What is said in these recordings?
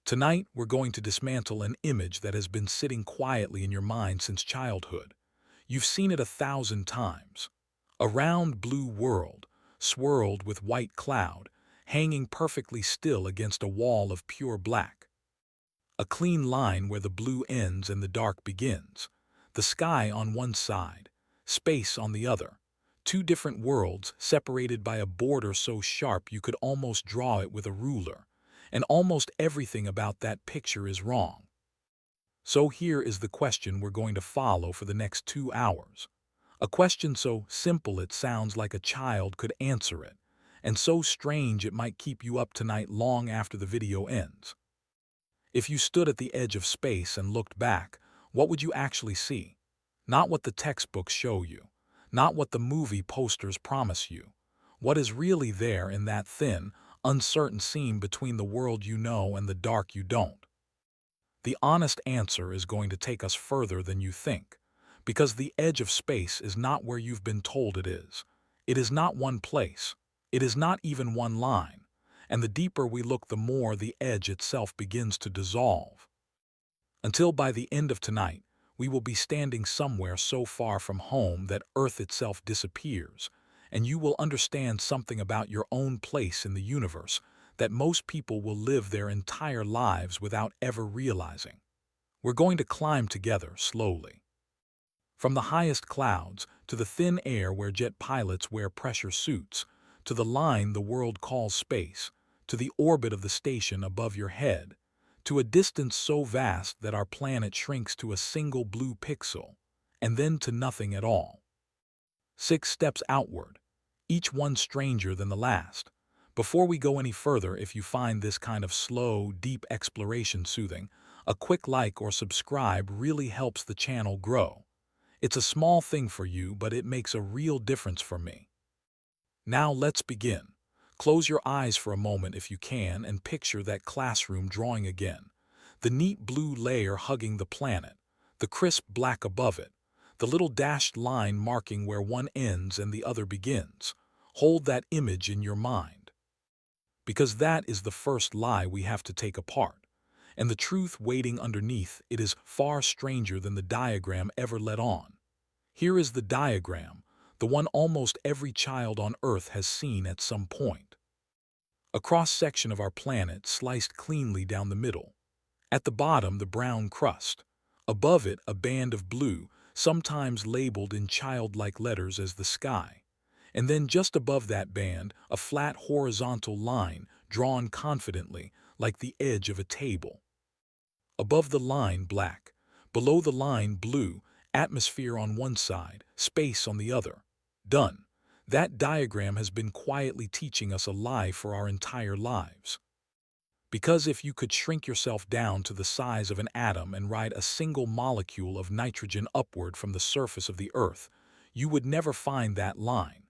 Tonight, we're going to dismantle an image that has been sitting quietly in your mind since childhood. You've seen it 1,000 times. A round blue world, swirled with white cloud, hanging perfectly still against a wall of pure black. A clean line where the blue ends and the dark begins. The sky on one side, space on the other. Two different worlds separated by a border so sharp you could almost draw it with a ruler. And almost everything about that picture is wrong. So here is the question we're going to follow for the next 2 hours. A question so simple it sounds like a child could answer it, and so strange it might keep you up tonight long after the video ends. If you stood at the edge of space and looked back, what would you actually see? Not what the textbooks show you, not what the movie posters promise you. What is really there in that thin, uncertain seam between the world you know and the dark you don't? The honest answer is going to take us further than you think, because the edge of space is not where you've been told it is. It is not one place. It is not even one line. And the deeper we look, the more the edge itself begins to dissolve. Until by the end of tonight, we will be standing somewhere so far from home that Earth itself disappears, and you will understand something about your own place in the universe that most people will live their entire lives without ever realizing. We're going to climb together slowly. From the highest clouds, to the thin air where jet pilots wear pressure suits, to the line the world calls space, to the orbit of the station above your head, to a distance so vast that our planet shrinks to a single blue pixel, and then to nothing at all. 6 steps outward, each one stranger than the last. Before we go any further, if you find this kind of slow, deep exploration soothing, a quick like or subscribe really helps the channel grow. It's a small thing for you, but it makes a real difference for me. Now let's begin. Close your eyes for a moment if you can and picture that classroom drawing again. The neat blue layer hugging the planet, the crisp black above it, the little dashed line marking where one ends and the other begins. Hold that image in your mind. Because that is the first lie we have to take apart. And the truth waiting underneath it is far stranger than the diagram ever let on. Here is the diagram, the one almost every child on Earth has seen at some point. A cross-section of our planet sliced cleanly down the middle. At the bottom, the brown crust. Above it, a band of blue, sometimes labeled in childlike letters as the sky. And then just above that band, a flat horizontal line drawn confidently, like the edge of a table. Above the line, black. Below the line, blue, atmosphere on one side, space on the other. Done. That diagram has been quietly teaching us a lie for our entire lives. Because if you could shrink yourself down to the size of an atom and ride a single molecule of nitrogen upward from the surface of the Earth, you would never find that line.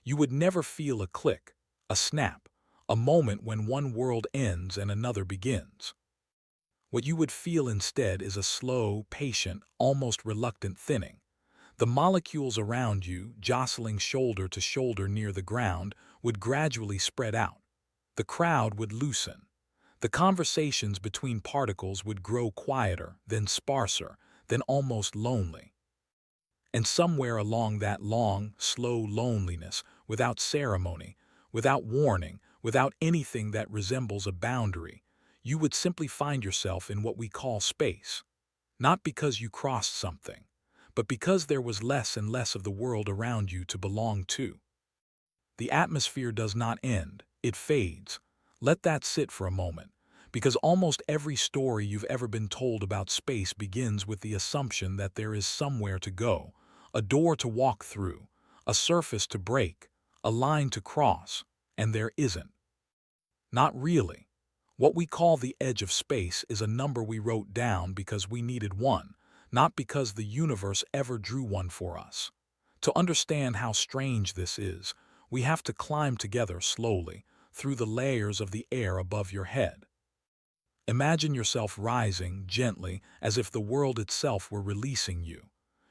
You would never feel a click, a snap, a moment when one world ends and another begins. What you would feel instead is a slow, patient, almost reluctant thinning. The molecules around you, jostling shoulder to shoulder near the ground, would gradually spread out. The crowd would loosen. The conversations between particles would grow quieter, then sparser, then almost lonely. And somewhere along that long, slow loneliness, without ceremony, without warning, without anything that resembles a boundary, you would simply find yourself in what we call space. Not because you crossed something, but because there was less and less of the world around you to belong to. The atmosphere does not end, it fades. Let that sit for a moment, because almost every story you've ever been told about space begins with the assumption that there is somewhere to go, a door to walk through, a surface to break, a line to cross, and there isn't. Not really. What we call the edge of space is a number we wrote down because we needed one, not because the universe ever drew one for us. To understand how strange this is, we have to climb together slowly through the layers of the air above your head. Imagine yourself rising gently as if the world itself were releasing you.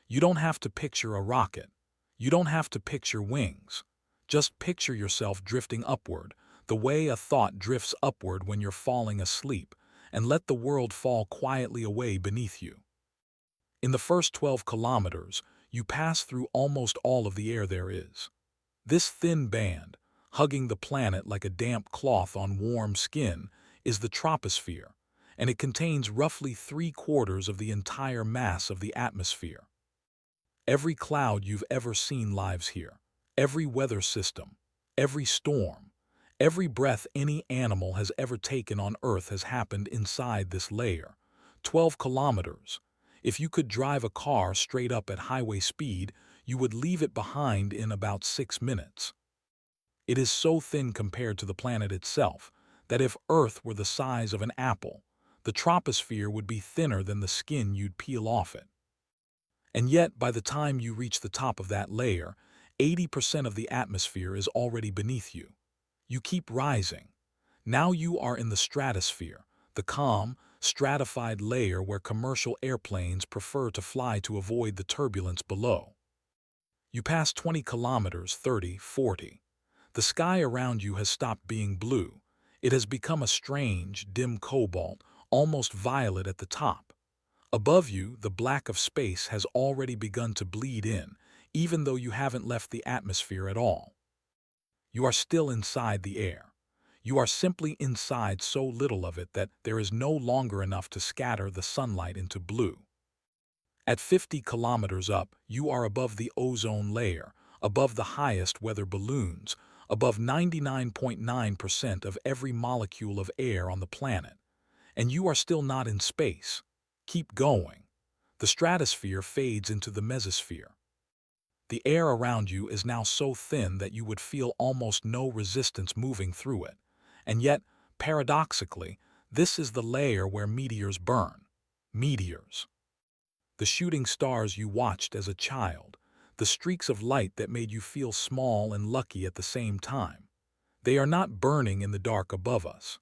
You don't have to picture a rocket. You don't have to picture wings. Just picture yourself drifting upward, the way a thought drifts upward when you're falling asleep, and let the world fall quietly away beneath you. In the first 12 kilometers, you pass through almost all of the air there is. This thin band, hugging the planet like a damp cloth on warm skin, is the troposphere, and it contains roughly 3/4 of the entire mass of the atmosphere. Every cloud you've ever seen lives here, every weather system, every storm, every breath any animal has ever taken on Earth has happened inside this layer. 12 kilometers. If you could drive a car straight up at highway speed, you would leave it behind in about 6 minutes. It is so thin compared to the planet itself that if Earth were the size of an apple, the troposphere would be thinner than the skin you'd peel off it. And yet, by the time you reach the top of that layer, 80% of the atmosphere is already beneath you. You keep rising. Now you are in the stratosphere, the calm, stratified layer where commercial airplanes prefer to fly to avoid the turbulence below. You pass 20 kilometers, 30, 40. The sky around you has stopped being blue. It has become a strange, dim cobalt, almost violet at the top. Above you, the black of space has already begun to bleed in, even though you haven't left the atmosphere at all. You are still inside the air. You are simply inside so little of it that there is no longer enough to scatter the sunlight into blue. At 50 kilometers up, you are above the ozone layer, above the highest weather balloons, above 99.9% of every molecule of air on the planet. And you are still not in space. Keep going. The stratosphere fades into the mesosphere. The air around you is now so thin that you would feel almost no resistance moving through it. And yet, paradoxically, this is the layer where meteors burn. Meteors. The shooting stars you watched as a child, the streaks of light that made you feel small and lucky at the same time. They are not burning in the dark above us.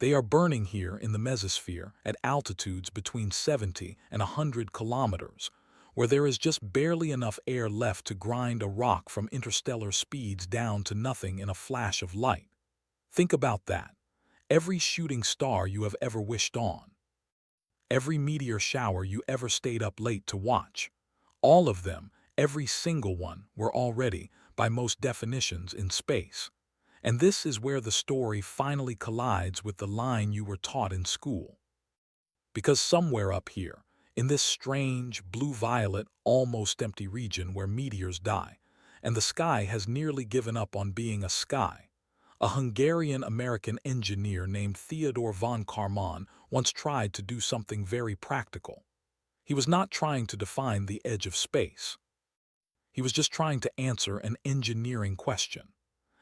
They are burning here in the mesosphere at altitudes between 70 and 100 kilometers, where there is just barely enough air left to grind a rock from interstellar speeds down to nothing in a flash of light. Think about that. Every shooting star you have ever wished on. Every meteor shower you ever stayed up late to watch. All of them, every single one, were already, by most definitions, in space. And this is where the story finally collides with the line you were taught in school. Because somewhere up here, in this strange, blue-violet, almost empty region where meteors die, and the sky has nearly given up on being a sky, a Hungarian-American engineer named Theodor von Kármán once tried to do something very practical. He was not trying to define the edge of space. He was just trying to answer an engineering question.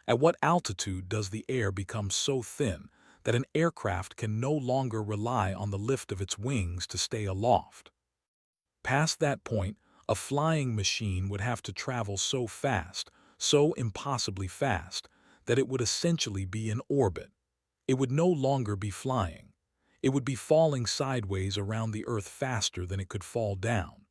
At what altitude does the air become so thin that an aircraft can no longer rely on the lift of its wings to stay aloft? Past that point, a flying machine would have to travel so fast, so impossibly fast, that it would essentially be in orbit. It would no longer be flying. It would be falling sideways around the Earth faster than it could fall down.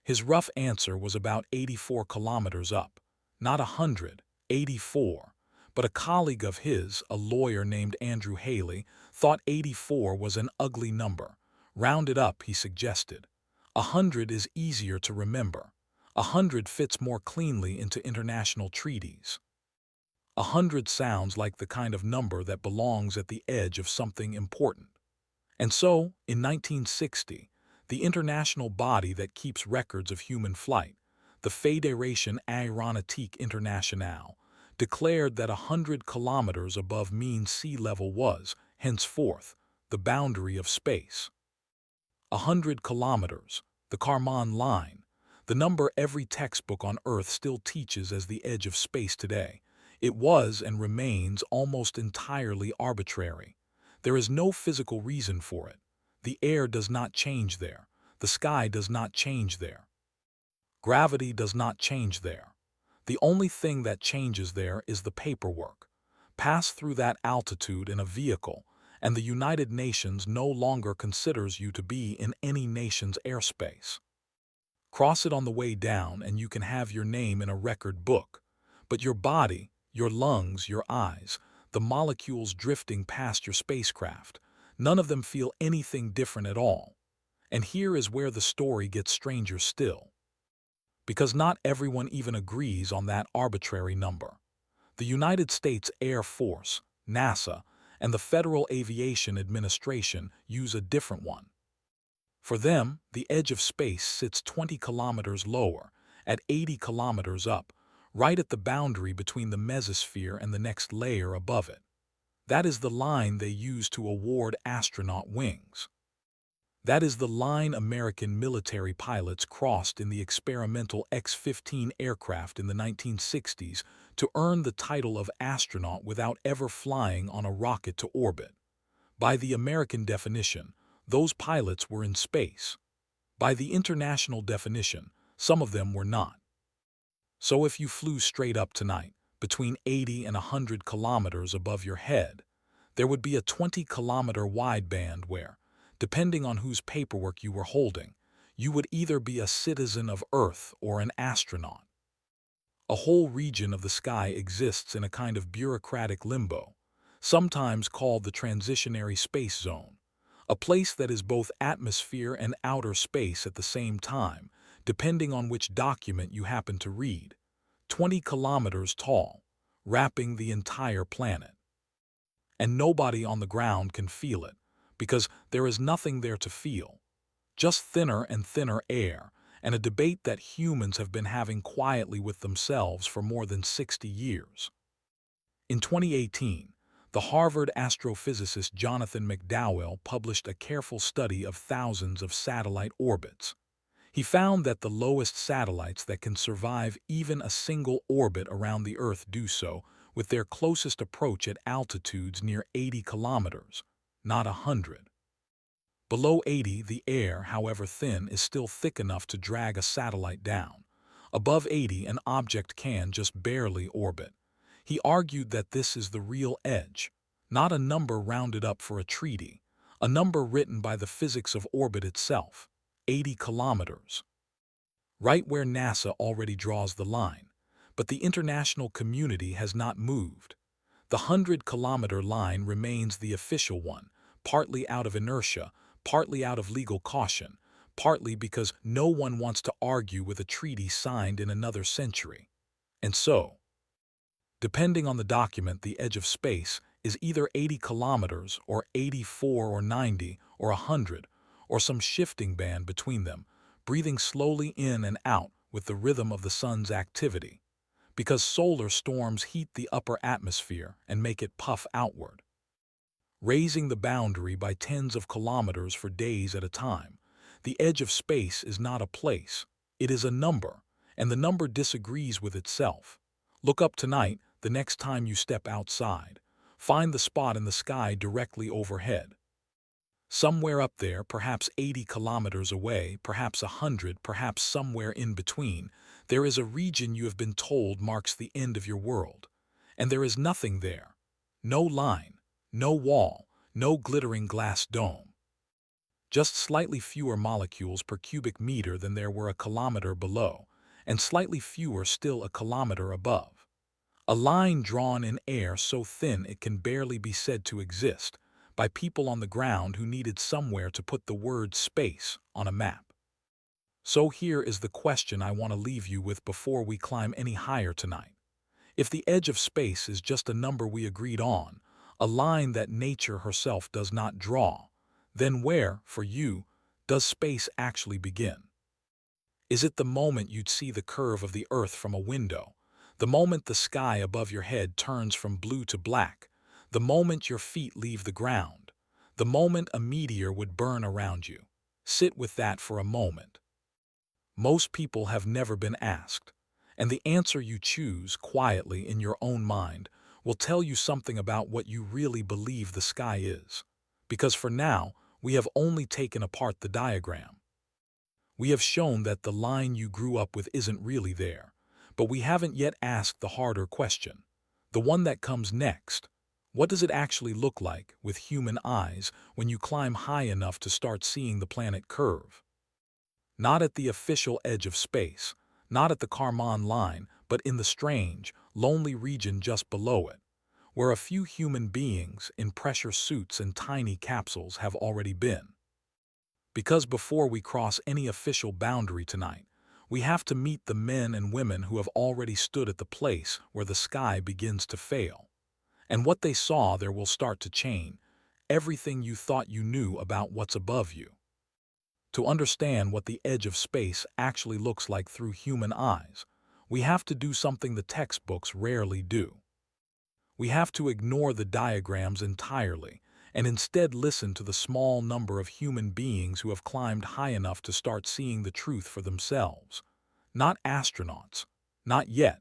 His rough answer was about 84 kilometers up, not 100, 84, but a colleague of his, a lawyer named Andrew Haley, thought 84 was an ugly number. Round it up, he suggested. 100 is easier to remember. 100 fits more cleanly into international treaties. 100 sounds like the kind of number that belongs at the edge of something important. And so, in 1960, the international body that keeps records of human flight, the Fédération Aéronautique Internationale, declared that 100 kilometers above mean sea level was, henceforth, the boundary of space. 100 kilometers, the Kármán line, the number every textbook on Earth still teaches as the edge of space today. It was and remains almost entirely arbitrary. There is no physical reason for it. The air does not change there. The sky does not change there. Gravity does not change there. The only thing that changes there is the paperwork. Pass through that altitude in a vehicle, and the United Nations no longer considers you to be in any nation's airspace. Cross it on the way down and you can have your name in a record book. But your body, your lungs, your eyes, the molecules drifting past your spacecraft, None of them feel anything different at all. And here is where the story gets stranger still. Because not everyone even agrees on that arbitrary number. The United States Air Force, NASA, and the Federal Aviation Administration use a different one. For them, the edge of space sits 20 kilometers lower, at 80 kilometers up, right at the boundary between the mesosphere and the next layer above it. That is the line they use to award astronaut wings. That is the line American military pilots crossed in the experimental X-15 aircraft in the 1960s to earn the title of astronaut without ever flying on a rocket to orbit. By the American definition, those pilots were in space. By the international definition, some of them were not. So if you flew straight up tonight, between 80 and 100 kilometers above your head, there would be a 20-kilometer wideband where, depending on whose paperwork you were holding, you would either be a citizen of Earth or an astronaut. A whole region of the sky exists in a kind of bureaucratic limbo, sometimes called the transitionary space zone, a place that is both atmosphere and outer space at the same time, depending on which document you happen to read, 20 kilometers tall, wrapping the entire planet. And nobody on the ground can feel it, because there is nothing there to feel, just thinner and thinner air, and a debate that humans have been having quietly with themselves for more than 60 years. In 2018, the Harvard astrophysicist Jonathan McDowell published a careful study of thousands of satellite orbits. He found that the lowest satellites that can survive even a single orbit around the Earth do so with their closest approach at altitudes near 80 kilometers, not 100. Below 80, the air, however thin, is still thick enough to drag a satellite down. Above 80, an object can just barely orbit. He argued that this is the real edge, not a number rounded up for a treaty, a number written by the physics of orbit itself, 80 kilometers. Right where NASA already draws the line, but the international community has not moved. The 100-kilometer line remains the official one, partly out of inertia, partly out of legal caution, partly because no one wants to argue with a treaty signed in another century. And so, depending on the document, the edge of space is either 80 kilometers or 84 or 90 or 100 or some shifting band between them, breathing slowly in and out with the rhythm of the sun's activity, because solar storms heat the upper atmosphere and make it puff outward, raising the boundary by tens of kilometers for days at a time. The edge of space is not a place, it is a number, and the number disagrees with itself. Look up tonight, the next time you step outside. Find the spot in the sky directly overhead. Somewhere up there, perhaps 80 kilometers away, perhaps 100, perhaps somewhere in between, there is a region you have been told marks the end of your world. And there is nothing there. No line, no wall, no glittering glass dome. Just slightly fewer molecules per cubic meter than there were a kilometer below, and slightly fewer still a kilometer above. A line drawn in air so thin it can barely be said to exist, by people on the ground who needed somewhere to put the word space on a map. So here is the question I want to leave you with before we climb any higher tonight. If the edge of space is just a number we agreed on, a line that nature herself does not draw, then where, for you, does space actually begin? Is it the moment you'd see the curve of the Earth from a window? The moment the sky above your head turns from blue to black? The moment your feet leave the ground? The moment a meteor would burn around you? Sit with that for a moment. Most people have never been asked, and the answer you choose quietly in your own mind will tell you something about what you really believe the sky is. Because for now, we have only taken apart the diagram. We have shown that the line you grew up with isn't really there, but we haven't yet asked the harder question, the one that comes next. What does it actually look like with human eyes when you climb high enough to start seeing the planet curve? Not at the official edge of space, not at the Kármán line, but in the strange, lonely region just below it, where a few human beings in pressure suits and tiny capsules have already been. Because before we cross any official boundary tonight, we have to meet the men and women who have already stood at the place where the sky begins to fail. And what they saw there will start to change everything you thought you knew about what's above you. To understand what the edge of space actually looks like through human eyes, we have to do something the textbooks rarely do. We have to ignore the diagrams entirely and instead listen to the small number of human beings who have climbed high enough to start seeing the truth for themselves. Not astronauts. Not yet.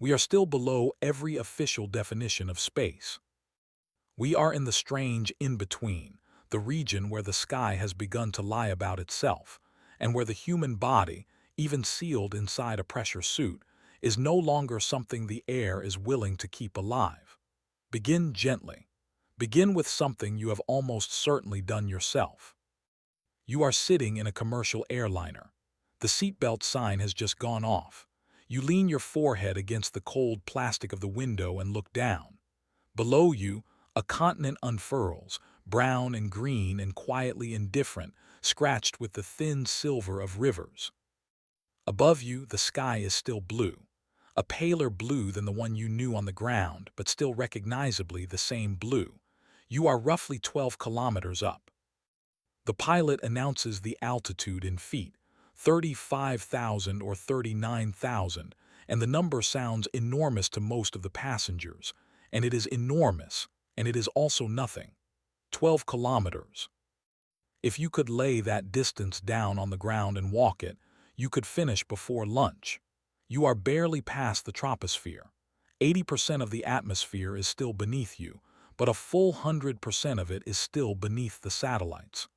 We are still below every official definition of space. We are in the strange in-between, the region where the sky has begun to lie about itself, and where the human body, even sealed inside a pressure suit, is no longer something the air is willing to keep alive. Begin gently. Begin with something you have almost certainly done yourself. You are sitting in a commercial airliner. The seatbelt sign has just gone off. You lean your forehead against the cold plastic of the window and look down. Below you, a continent unfurls, brown and green and quietly indifferent, scratched with the thin silver of rivers. Above you, the sky is still blue, a paler blue than the one you knew on the ground, but still recognizably the same blue. You are roughly 12 kilometers up. The pilot announces the altitude in feet, 35,000 or 39,000, and the number sounds enormous to most of the passengers, and it is enormous, and it is also nothing. 12 kilometers. If you could lay that distance down on the ground and walk it, you could finish before lunch. You are barely past the troposphere. 80% of the atmosphere is still beneath you, but a full 100% of it is still beneath the satellites.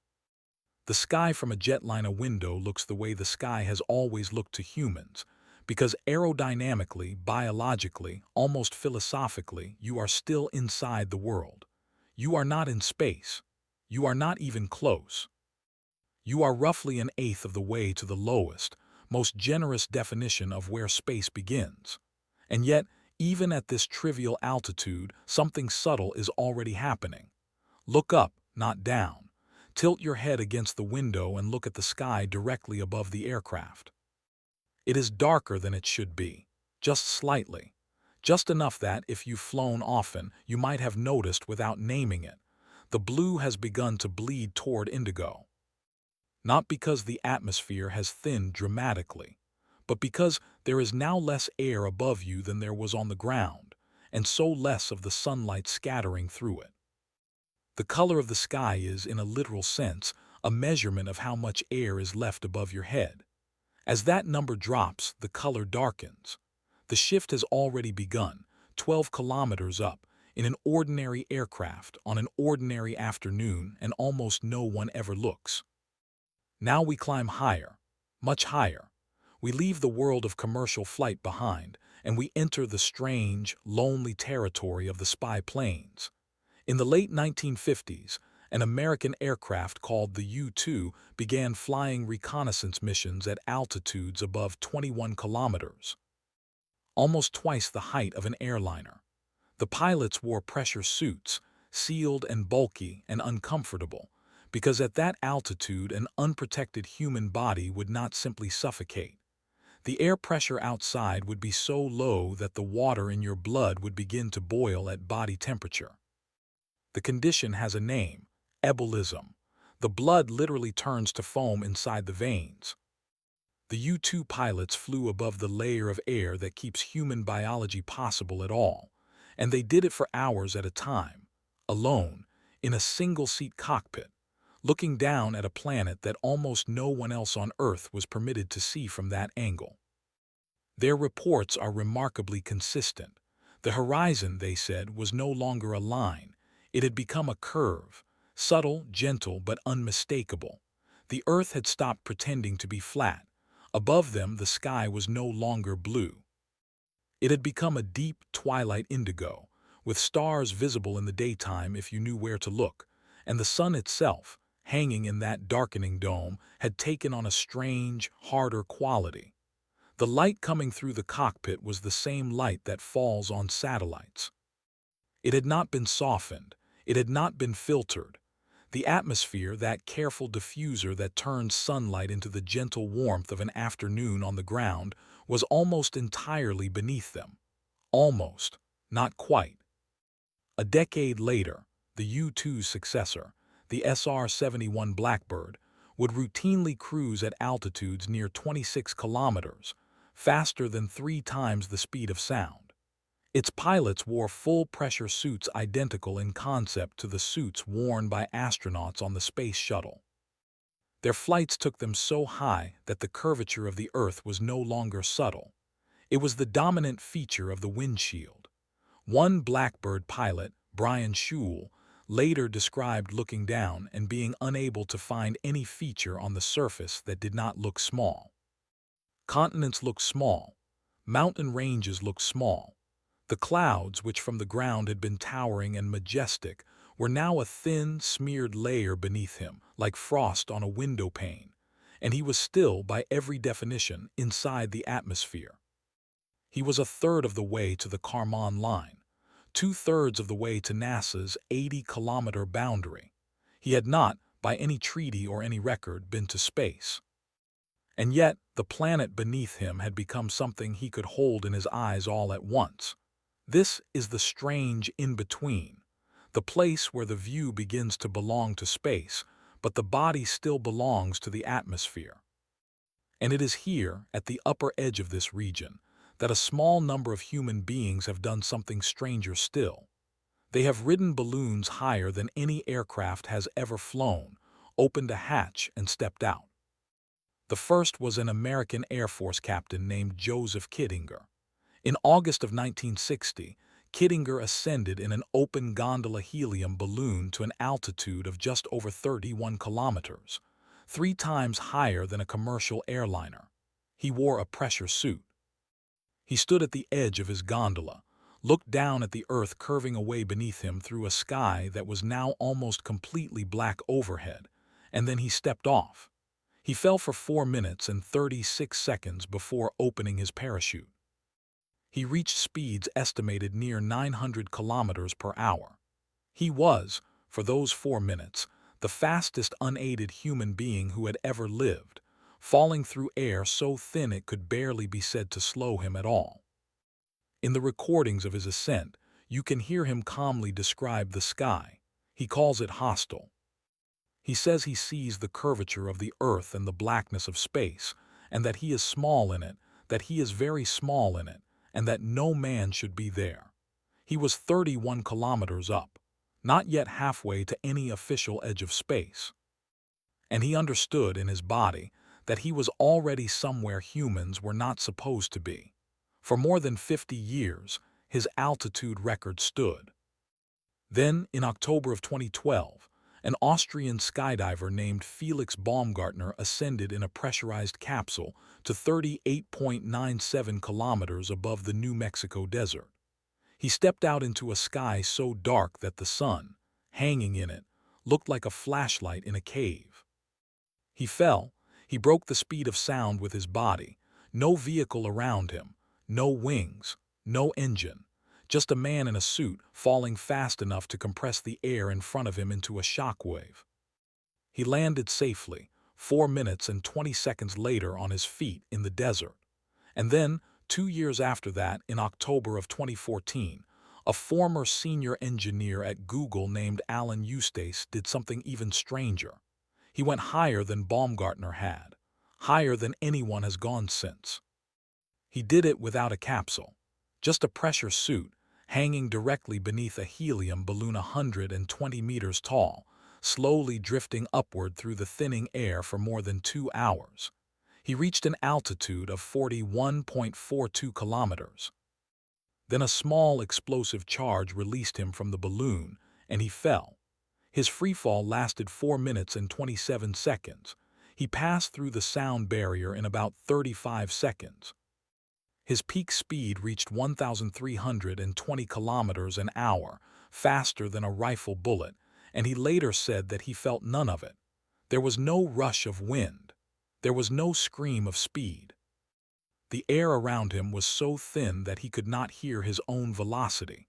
The sky from a jetliner window looks the way the sky has always looked to humans, because aerodynamically, biologically, almost philosophically, you are still inside the world. You are not in space. You are not even close. You are roughly an eighth of the way to the lowest, most generous definition of where space begins. And yet, even at this trivial altitude, something subtle is already happening. Look up, not down. Tilt your head against the window and look at the sky directly above the aircraft. It is darker than it should be, just slightly. Just enough that, if you've flown often, you might have noticed without naming it. The blue has begun to bleed toward indigo. Not because the atmosphere has thinned dramatically, but because there is now less air above you than there was on the ground, and so less of the sunlight scattering through it. The color of the sky is, in a literal sense, a measurement of how much air is left above your head. As that number drops, the color darkens. The shift has already begun, 12 kilometers up, in an ordinary aircraft on an ordinary afternoon, and almost no one ever looks. Now we climb higher, much higher. We leave the world of commercial flight behind, and we enter the strange, lonely territory of the spy planes. In the late 1950s, an American aircraft called the U-2 began flying reconnaissance missions at altitudes above 21 kilometers, almost twice the height of an airliner. The pilots wore pressure suits, sealed and bulky and uncomfortable, because at that altitude an unprotected human body would not simply suffocate. The air pressure outside would be so low that the water in your blood would begin to boil at body temperature. The condition has a name: ebullism. The blood literally turns to foam inside the veins. The U-2 pilots flew above the layer of air that keeps human biology possible at all, and they did it for hours at a time, alone, in a single-seat cockpit, looking down at a planet that almost no one else on Earth was permitted to see from that angle. Their reports are remarkably consistent. The horizon, they said, was no longer a line. It had become a curve, subtle, gentle, but unmistakable. The Earth had stopped pretending to be flat. Above them, the sky was no longer blue. It had become a deep twilight indigo, with stars visible in the daytime if you knew where to look, and the sun itself, hanging in that darkening dome, had taken on a strange, harder quality. The light coming through the cockpit was the same light that falls on satellites. It had not been softened. It had not been filtered. The atmosphere, that careful diffuser that turns sunlight into the gentle warmth of an afternoon on the ground, was almost entirely beneath them. Almost. Not quite. A decade later, the U-2's successor, the SR-71 Blackbird, would routinely cruise at altitudes near 26 kilometers, faster than 3 times the speed of sound. Its pilots wore full-pressure suits identical in concept to the suits worn by astronauts on the space shuttle. Their flights took them so high that the curvature of the Earth was no longer subtle. It was the dominant feature of the windshield. One Blackbird pilot, Brian Schule, later described looking down and being unable to find any feature on the surface that did not look small. Continents looked small. Mountain ranges looked small. The clouds, which from the ground had been towering and majestic, were now a thin, smeared layer beneath him, like frost on a window pane, and he was still, by every definition, inside the atmosphere. He was a third of the way to the Kármán line, 2/3 of the way to NASA's 80-kilometer boundary. He had not, by any treaty or any record, been to space. And yet, the planet beneath him had become something he could hold in his eyes all at once. This is the strange in-between, the place where the view begins to belong to space, but the body still belongs to the atmosphere. And it is here, at the upper edge of this region, that a small number of human beings have done something stranger still. They have ridden balloons higher than any aircraft has ever flown, opened a hatch, and stepped out. The first was an American Air Force captain named Joseph Kittinger. In August of 1960, Kittinger ascended in an open gondola helium balloon to an altitude of just over 31 kilometers, 3 times higher than a commercial airliner. He wore a pressure suit. He stood at the edge of his gondola, looked down at the Earth curving away beneath him through a sky that was now almost completely black overhead, and then he stepped off. He fell for 4 minutes and 36 seconds before opening his parachute. He reached speeds estimated near 900 kilometers per hour. He was, for those 4 minutes, the fastest unaided human being who had ever lived, falling through air so thin it could barely be said to slow him at all. In the recordings of his ascent, you can hear him calmly describe the sky. He calls it hostile. He says he sees the curvature of the Earth and the blackness of space, and that he is small in it, that he is very small in it, and that no man should be there. He was 31 kilometers up, not yet halfway to any official edge of space. And he understood in his body that he was already somewhere humans were not supposed to be. For more than 50 years, his altitude record stood. Then, in October of 2012, an Austrian skydiver named Felix Baumgartner ascended in a pressurized capsule to 38.97 kilometers above the New Mexico desert. He stepped out into a sky so dark that the sun, hanging in it, looked like a flashlight in a cave. He fell. He broke the speed of sound with his body. No vehicle around him, no wings, no engine. Just a man in a suit falling fast enough to compress the air in front of him into a shockwave. He landed safely, 4 minutes and 20 seconds later on his feet in the desert. And then, 2 years after that, in October of 2014, a former senior engineer at Google named Alan Eustace did something even stranger. He went higher than Baumgartner had, higher than anyone has gone since. He did it without a capsule, just a pressure suit, hanging directly beneath a helium balloon 120 meters tall, slowly drifting upward through the thinning air for more than 2 hours. He reached an altitude of 41.42 kilometers. Then a small explosive charge released him from the balloon, and he fell. His freefall lasted 4 minutes and 27 seconds. He passed through the sound barrier in about 35 seconds. His peak speed reached 1,320 kilometers an hour, faster than a rifle bullet, and he later said that he felt none of it. There was no rush of wind. There was no scream of speed. The air around him was so thin that he could not hear his own velocity,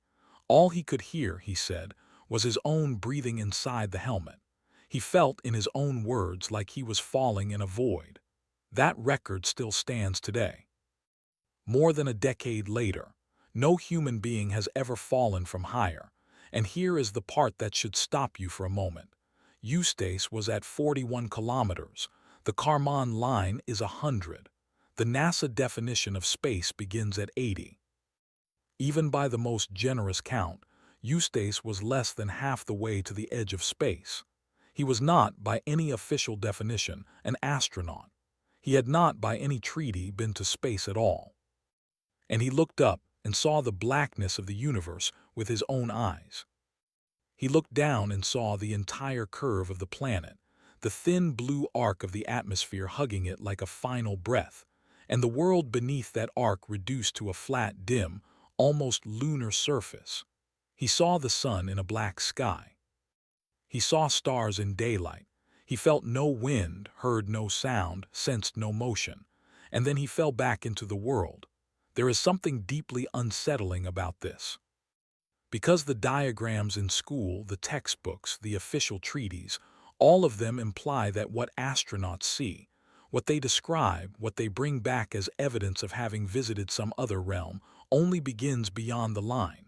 All he could hear, he said, was his own breathing inside the helmet. He felt, in his own words, like he was falling in a void. That record still stands today. More than a decade later, no human being has ever fallen from higher, and here is the part that should stop you for a moment. Eustace was at 41 kilometers. The Kármán line is 100. The NASA definition of space begins at 80. Even by the most generous count, Eustace was less than half the way to the edge of space. He was not, by any official definition, an astronaut. He had not, by any treaty, been to space at all. And he looked up and saw the blackness of the universe with his own eyes. He looked down and saw the entire curve of the planet, the thin blue arc of the atmosphere hugging it like a final breath, and the world beneath that arc reduced to a flat, dim, almost lunar surface. He saw the sun in a black sky. He saw stars in daylight. He felt no wind, heard no sound, sensed no motion. And then he fell back into the world. There is something deeply unsettling about this. Because the diagrams in school, the textbooks, the official treaties, all of them imply that what astronauts see, what they describe, what they bring back as evidence of having visited some other realm, only begins beyond the line.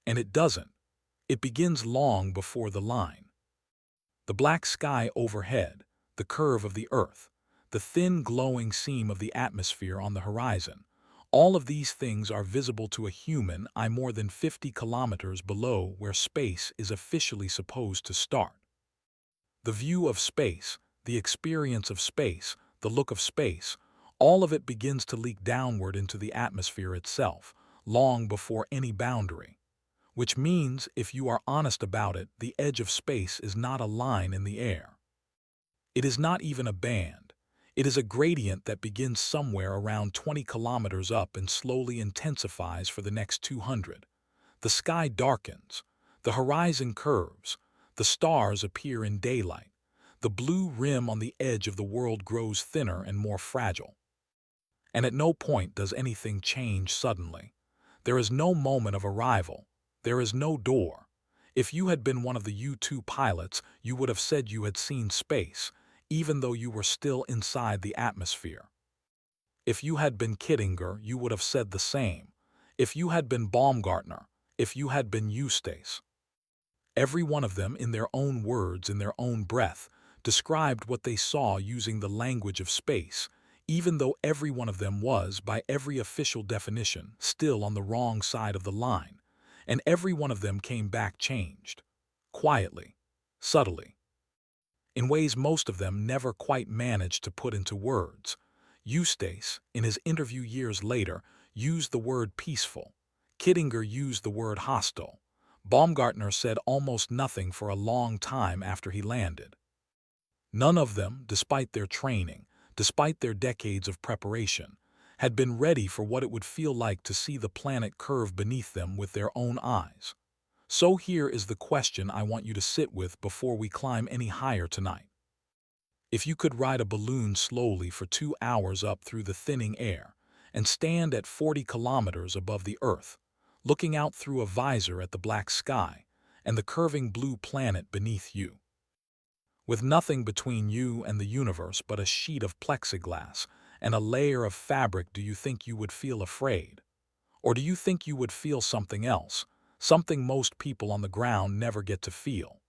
And it doesn't. It begins long before the line. The black sky overhead, the curve of the Earth, the thin glowing seam of the atmosphere on the horizon, all of these things are visible to a human eye more than 50 kilometers below where space is officially supposed to start. The view of space, the experience of space, the look of space, all of it begins to leak downward into the atmosphere itself, long before any boundary. Which means, if you are honest about it, the edge of space is not a line in the air. It is not even a band. It is a gradient that begins somewhere around 20 kilometers up and slowly intensifies for the next 200. The sky darkens. The horizon curves. The stars appear in daylight. The blue rim on the edge of the world grows thinner and more fragile. And at no point does anything change suddenly. There is no moment of arrival. There is no door. If you had been one of the U-2 pilots, you would have said you had seen space, even though you were still inside the atmosphere. If you had been Kittinger, you would have said the same. If you had been Baumgartner, if you had been Eustace. Every one of them, in their own words, in their own breath, described what they saw using the language of space, even though every one of them was, by every official definition, still on the wrong side of the line. And every one of them came back changed. Quietly. Subtly. In ways most of them never quite managed to put into words. Eustace, in his interview years later, used the word peaceful. Kittinger used the word hostile. Baumgartner said almost nothing for a long time after he landed. None of them, despite their training, despite their decades of preparation, had been ready for what it would feel like to see the planet curve beneath them with their own eyes. So here is the question I want you to sit with before we climb any higher tonight. If you could ride a balloon slowly for 2 hours up through the thinning air and stand at 40 kilometers above the Earth, looking out through a visor at the black sky and the curving blue planet beneath you, with nothing between you and the universe but a sheet of plexiglass and a layer of fabric, do you think you would feel afraid? Or do you think you would feel something else, something most people on the ground never get to feel?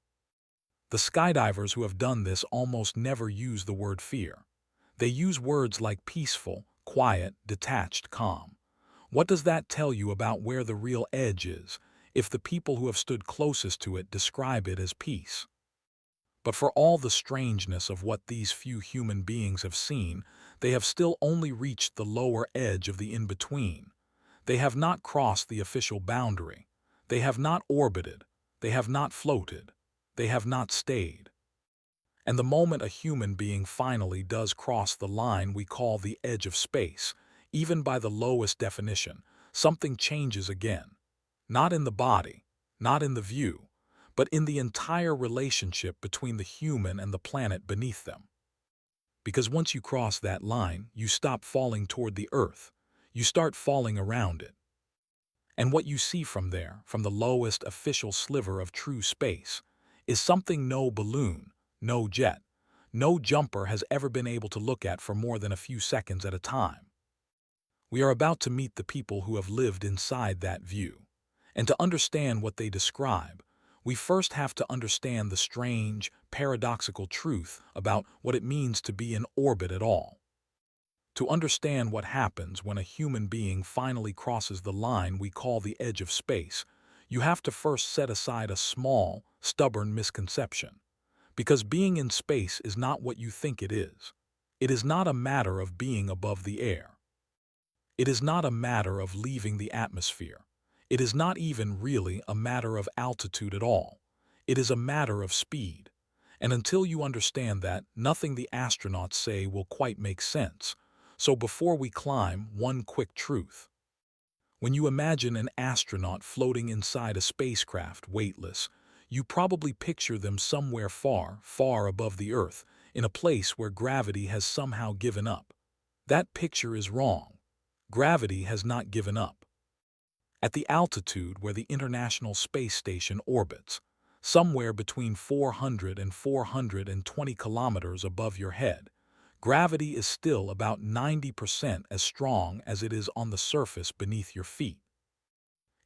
The skydivers who have done this almost never use the word fear. They use words like peaceful, quiet, detached, calm. What does that tell you about where the real edge is, if the people who have stood closest to it describe it as peace? But for all the strangeness of what these few human beings have seen, they have still only reached the lower edge of the in-between. They have not crossed the official boundary. They have not orbited. They have not floated. They have not stayed. And the moment a human being finally does cross the line we call the edge of space, even by the lowest definition, something changes again. Not in the body, not in the view, but in the entire relationship between the human and the planet beneath them. Because once you cross that line, you stop falling toward the Earth. You start falling around it. And what you see from there, from the lowest official sliver of true space, is something no balloon, no jet, no jumper has ever been able to look at for more than a few seconds at a time. We are about to meet the people who have lived inside that view. And to understand what they describe, we first have to understand the strange, paradoxical truth about what it means to be in orbit at all. To understand what happens when a human being finally crosses the line we call the edge of space, you have to first set aside a small, stubborn misconception. Because being in space is not what you think it is. It is not a matter of being above the air. It is not a matter of leaving the atmosphere. It is not even really a matter of altitude at all. It is a matter of speed. And until you understand that, nothing the astronauts say will quite make sense. So before we climb, one quick truth. When you imagine an astronaut floating inside a spacecraft, weightless, you probably picture them somewhere far, far above the Earth, in a place where gravity has somehow given up. That picture is wrong. Gravity has not given up. At the altitude where the International Space Station orbits, somewhere between 400 and 420 kilometers above your head, gravity is still about 90% as strong as it is on the surface beneath your feet.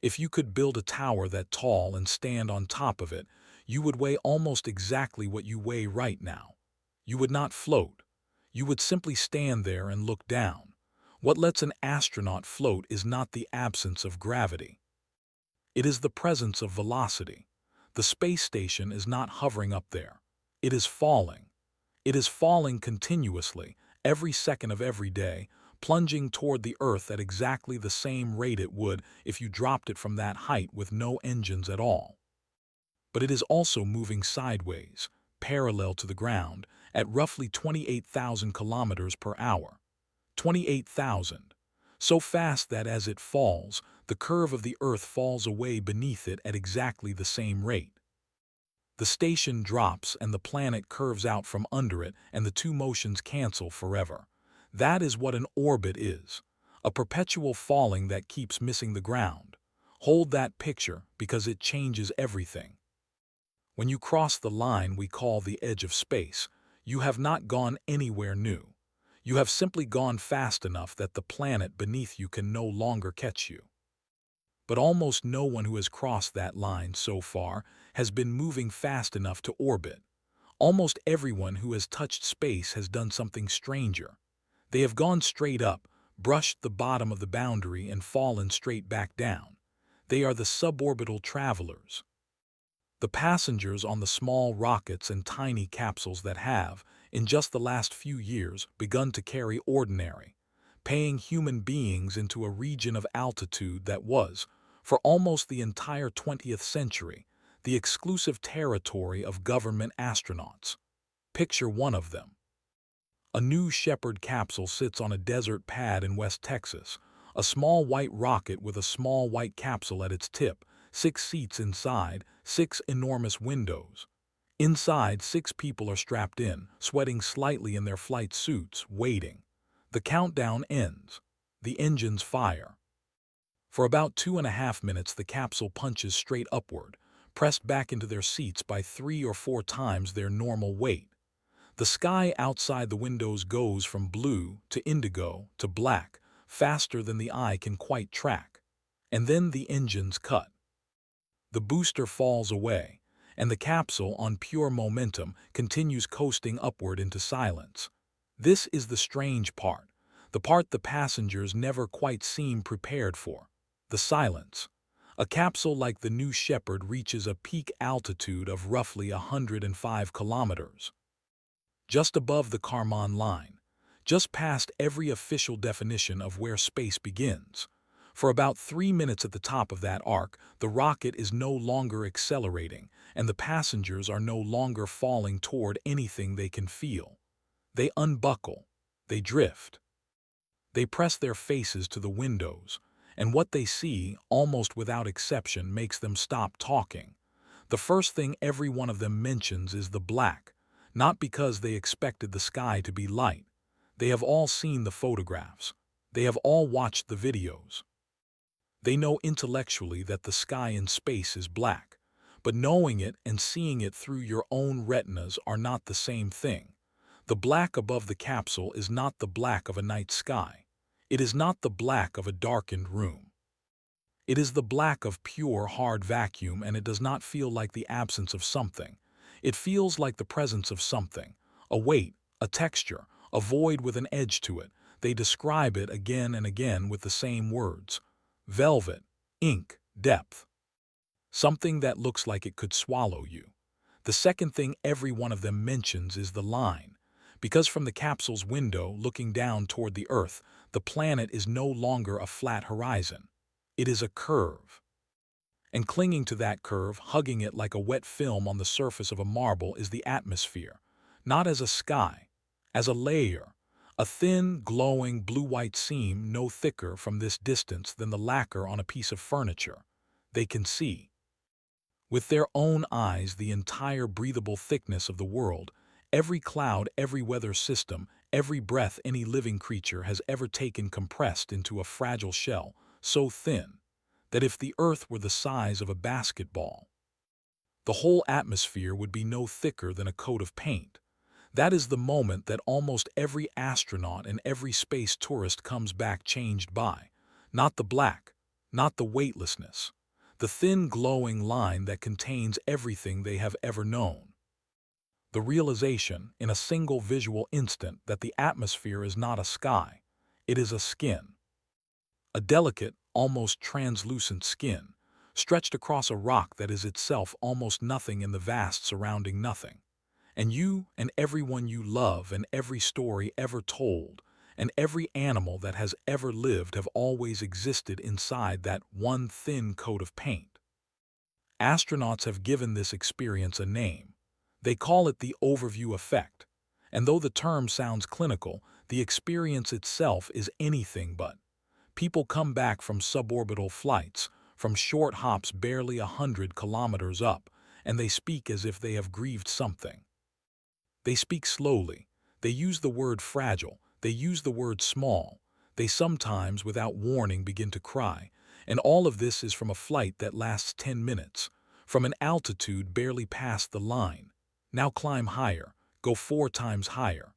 If you could build a tower that tall and stand on top of it, you would weigh almost exactly what you weigh right now. You would not float. You would simply stand there and look down. What lets an astronaut float is not the absence of gravity. It is the presence of velocity. The space station is not hovering up there. It is falling. It is falling continuously, every second of every day, plunging toward the Earth at exactly the same rate it would if you dropped it from that height with no engines at all. But it is also moving sideways, parallel to the ground, at roughly 28,000 kilometers per hour. 28,000. So fast that as it falls, the curve of the Earth falls away beneath it at exactly the same rate. The station drops and the planet curves out from under it, and the two motions cancel forever. That is what an orbit is. A perpetual falling that keeps missing the ground. Hold that picture because it changes everything. When you cross the line we call the edge of space, you have not gone anywhere new. You have simply gone fast enough that the planet beneath you can no longer catch you. But almost no one who has crossed that line so far has been moving fast enough to orbit. Almost everyone who has touched space has done something stranger. They have gone straight up, brushed the bottom of the boundary, and fallen straight back down. They are the suborbital travelers. The passengers on the small rockets and tiny capsules that have, in just the last few years, begun to carry ordinary, paying human beings into a region of altitude that was, for almost the entire 20th century, the exclusive territory of government astronauts. Picture one of them. A New Shepard capsule sits on a desert pad in West Texas, a small white rocket with a small white capsule at its tip, 6 seats inside, 6 enormous windows. Inside, 6 people are strapped in, sweating slightly in their flight suits, waiting. The countdown ends. The engines fire. For about 2.5 minutes, the capsule punches straight upward, pressed back into their seats by 3 or 4 times their normal weight. The sky outside the windows goes from blue to indigo to black, faster than the eye can quite track. And then the engines cut. The booster falls away, and the capsule, on pure momentum, continues coasting upward into silence. This is the strange part, the part the passengers never quite seem prepared for. The silence. A capsule like the New Shepard reaches a peak altitude of roughly 105 kilometers. Just above the Kármán line, just past every official definition of where space begins. For about 3 minutes at the top of that arc, the rocket is no longer accelerating, and the passengers are no longer falling toward anything they can feel. They unbuckle. They drift. They press their faces to the windows, and what they see, almost without exception, makes them stop talking. The first thing every one of them mentions is the black, not because they expected the sky to be light. They have all seen the photographs. They have all watched the videos. They know intellectually that the sky in space is black, but knowing it and seeing it through your own retinas are not the same thing. The black above the capsule is not the black of a night sky. It is not the black of a darkened room. It is the black of pure, hard vacuum, and it does not feel like the absence of something. It feels like the presence of something, a weight, a texture, a void with an edge to it. They describe it again and again with the same words: velvet, ink, depth. Something that looks like it could swallow you. The second thing every one of them mentions is the line. Because from the capsule's window, looking down toward the Earth, the planet is no longer a flat horizon. It is a curve. And clinging to that curve, hugging it like a wet film on the surface of a marble, is the atmosphere. Not as a sky, as a layer. A thin, glowing, blue-white seam no thicker from this distance than the lacquer on a piece of furniture. They can see, with their own eyes, the entire breathable thickness of the world, every cloud, every weather system, every breath any living creature has ever taken compressed into a fragile shell, so thin that if the Earth were the size of a basketball, the whole atmosphere would be no thicker than a coat of paint. That is the moment that almost every astronaut and every space tourist comes back changed by. Not the black, not the weightlessness, the thin glowing line that contains everything they have ever known. The realization, in a single visual instant, that the atmosphere is not a sky, it is a skin. A delicate, almost translucent skin, stretched across a rock that is itself almost nothing in the vast surrounding nothing. And you and everyone you love and every story ever told and every animal that has ever lived have always existed inside that one thin coat of paint. Astronauts have given this experience a name. They call it the overview effect. And though the term sounds clinical, the experience itself is anything but. People come back from suborbital flights, from short hops barely 100 kilometers up, and they speak as if they have grieved something. They speak slowly. They use the word fragile. They use the word small. They sometimes, without warning, begin to cry. And all of this is from a flight that lasts 10 minutes, from an altitude barely past the line. Now climb higher. Go 4 times higher.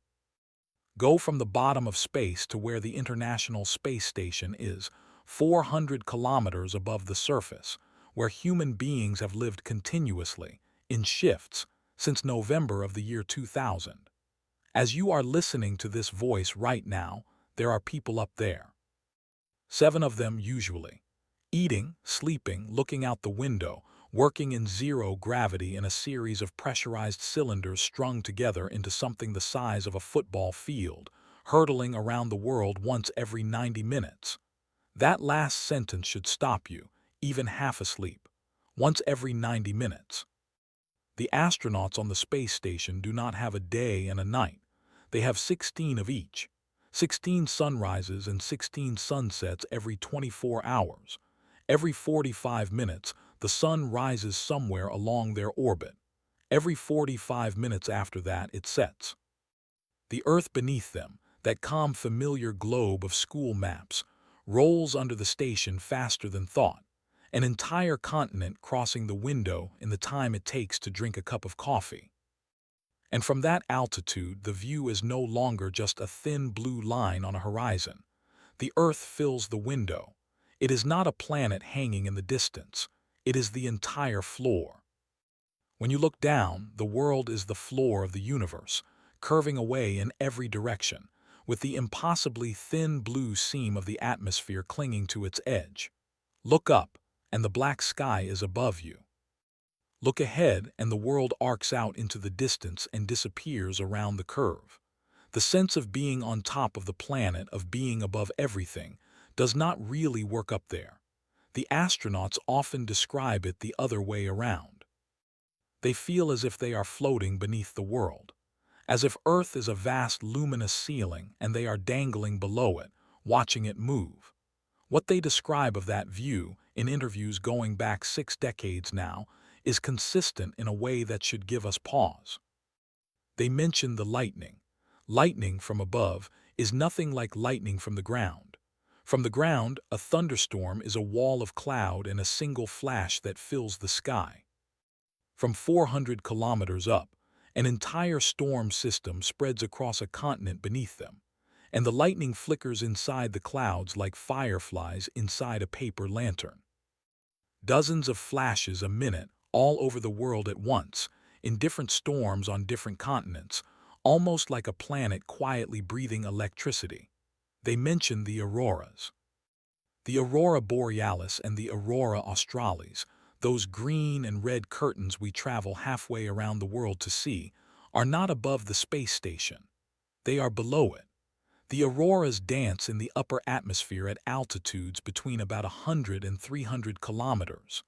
Go from the bottom of space to where the International Space Station is, 400 kilometers above the surface, where human beings have lived continuously, in shifts, since November of the year 2000. As you are listening to this voice right now, there are people up there. 7 of them usually. Eating, sleeping, looking out the window, working in zero gravity in a series of pressurized cylinders strung together into something the size of a football field, hurtling around the world once every 90 minutes. That last sentence should stop you, even half asleep. Once every 90 minutes. The astronauts on the space station do not have a day and a night. They have 16 of each. 16 sunrises and 16 sunsets every 24 hours. Every 45 minutes, the sun rises somewhere along their orbit. Every 45 minutes after that, it sets. The Earth beneath them, that calm familiar globe of school maps, rolls under the station faster than thought. An entire continent crossing the window in the time it takes to drink a cup of coffee. And from that altitude, the view is no longer just a thin blue line on a horizon. The Earth fills the window. It is not a planet hanging in the distance. It is the entire floor. When you look down, the world is the floor of the universe, curving away in every direction, with the impossibly thin blue seam of the atmosphere clinging to its edge. Look up, and the black sky is above you. Look ahead, and the world arcs out into the distance and disappears around the curve. The sense of being on top of the planet, of being above everything, does not really work up there. The astronauts often describe it the other way around. They feel as if they are floating beneath the world, as if Earth is a vast luminous ceiling and they are dangling below it, watching it move. What they describe of that view, in interviews going back 6 decades now, is consistent in a way that should give us pause. They mention the lightning. Lightning from above is nothing like lightning from the ground. From the ground, a thunderstorm is a wall of cloud and a single flash that fills the sky. From 400 kilometers up, an entire storm system spreads across a continent beneath them, and the lightning flickers inside the clouds like fireflies inside a paper lantern. Dozens of flashes a minute, all over the world at once, in different storms on different continents, almost like a planet quietly breathing electricity. They mention the auroras. The aurora borealis and the aurora australis, those green and red curtains we travel halfway around the world to see, are not above the space station. They are below it. The auroras dance in the upper atmosphere at altitudes between about 100 and 300 kilometers,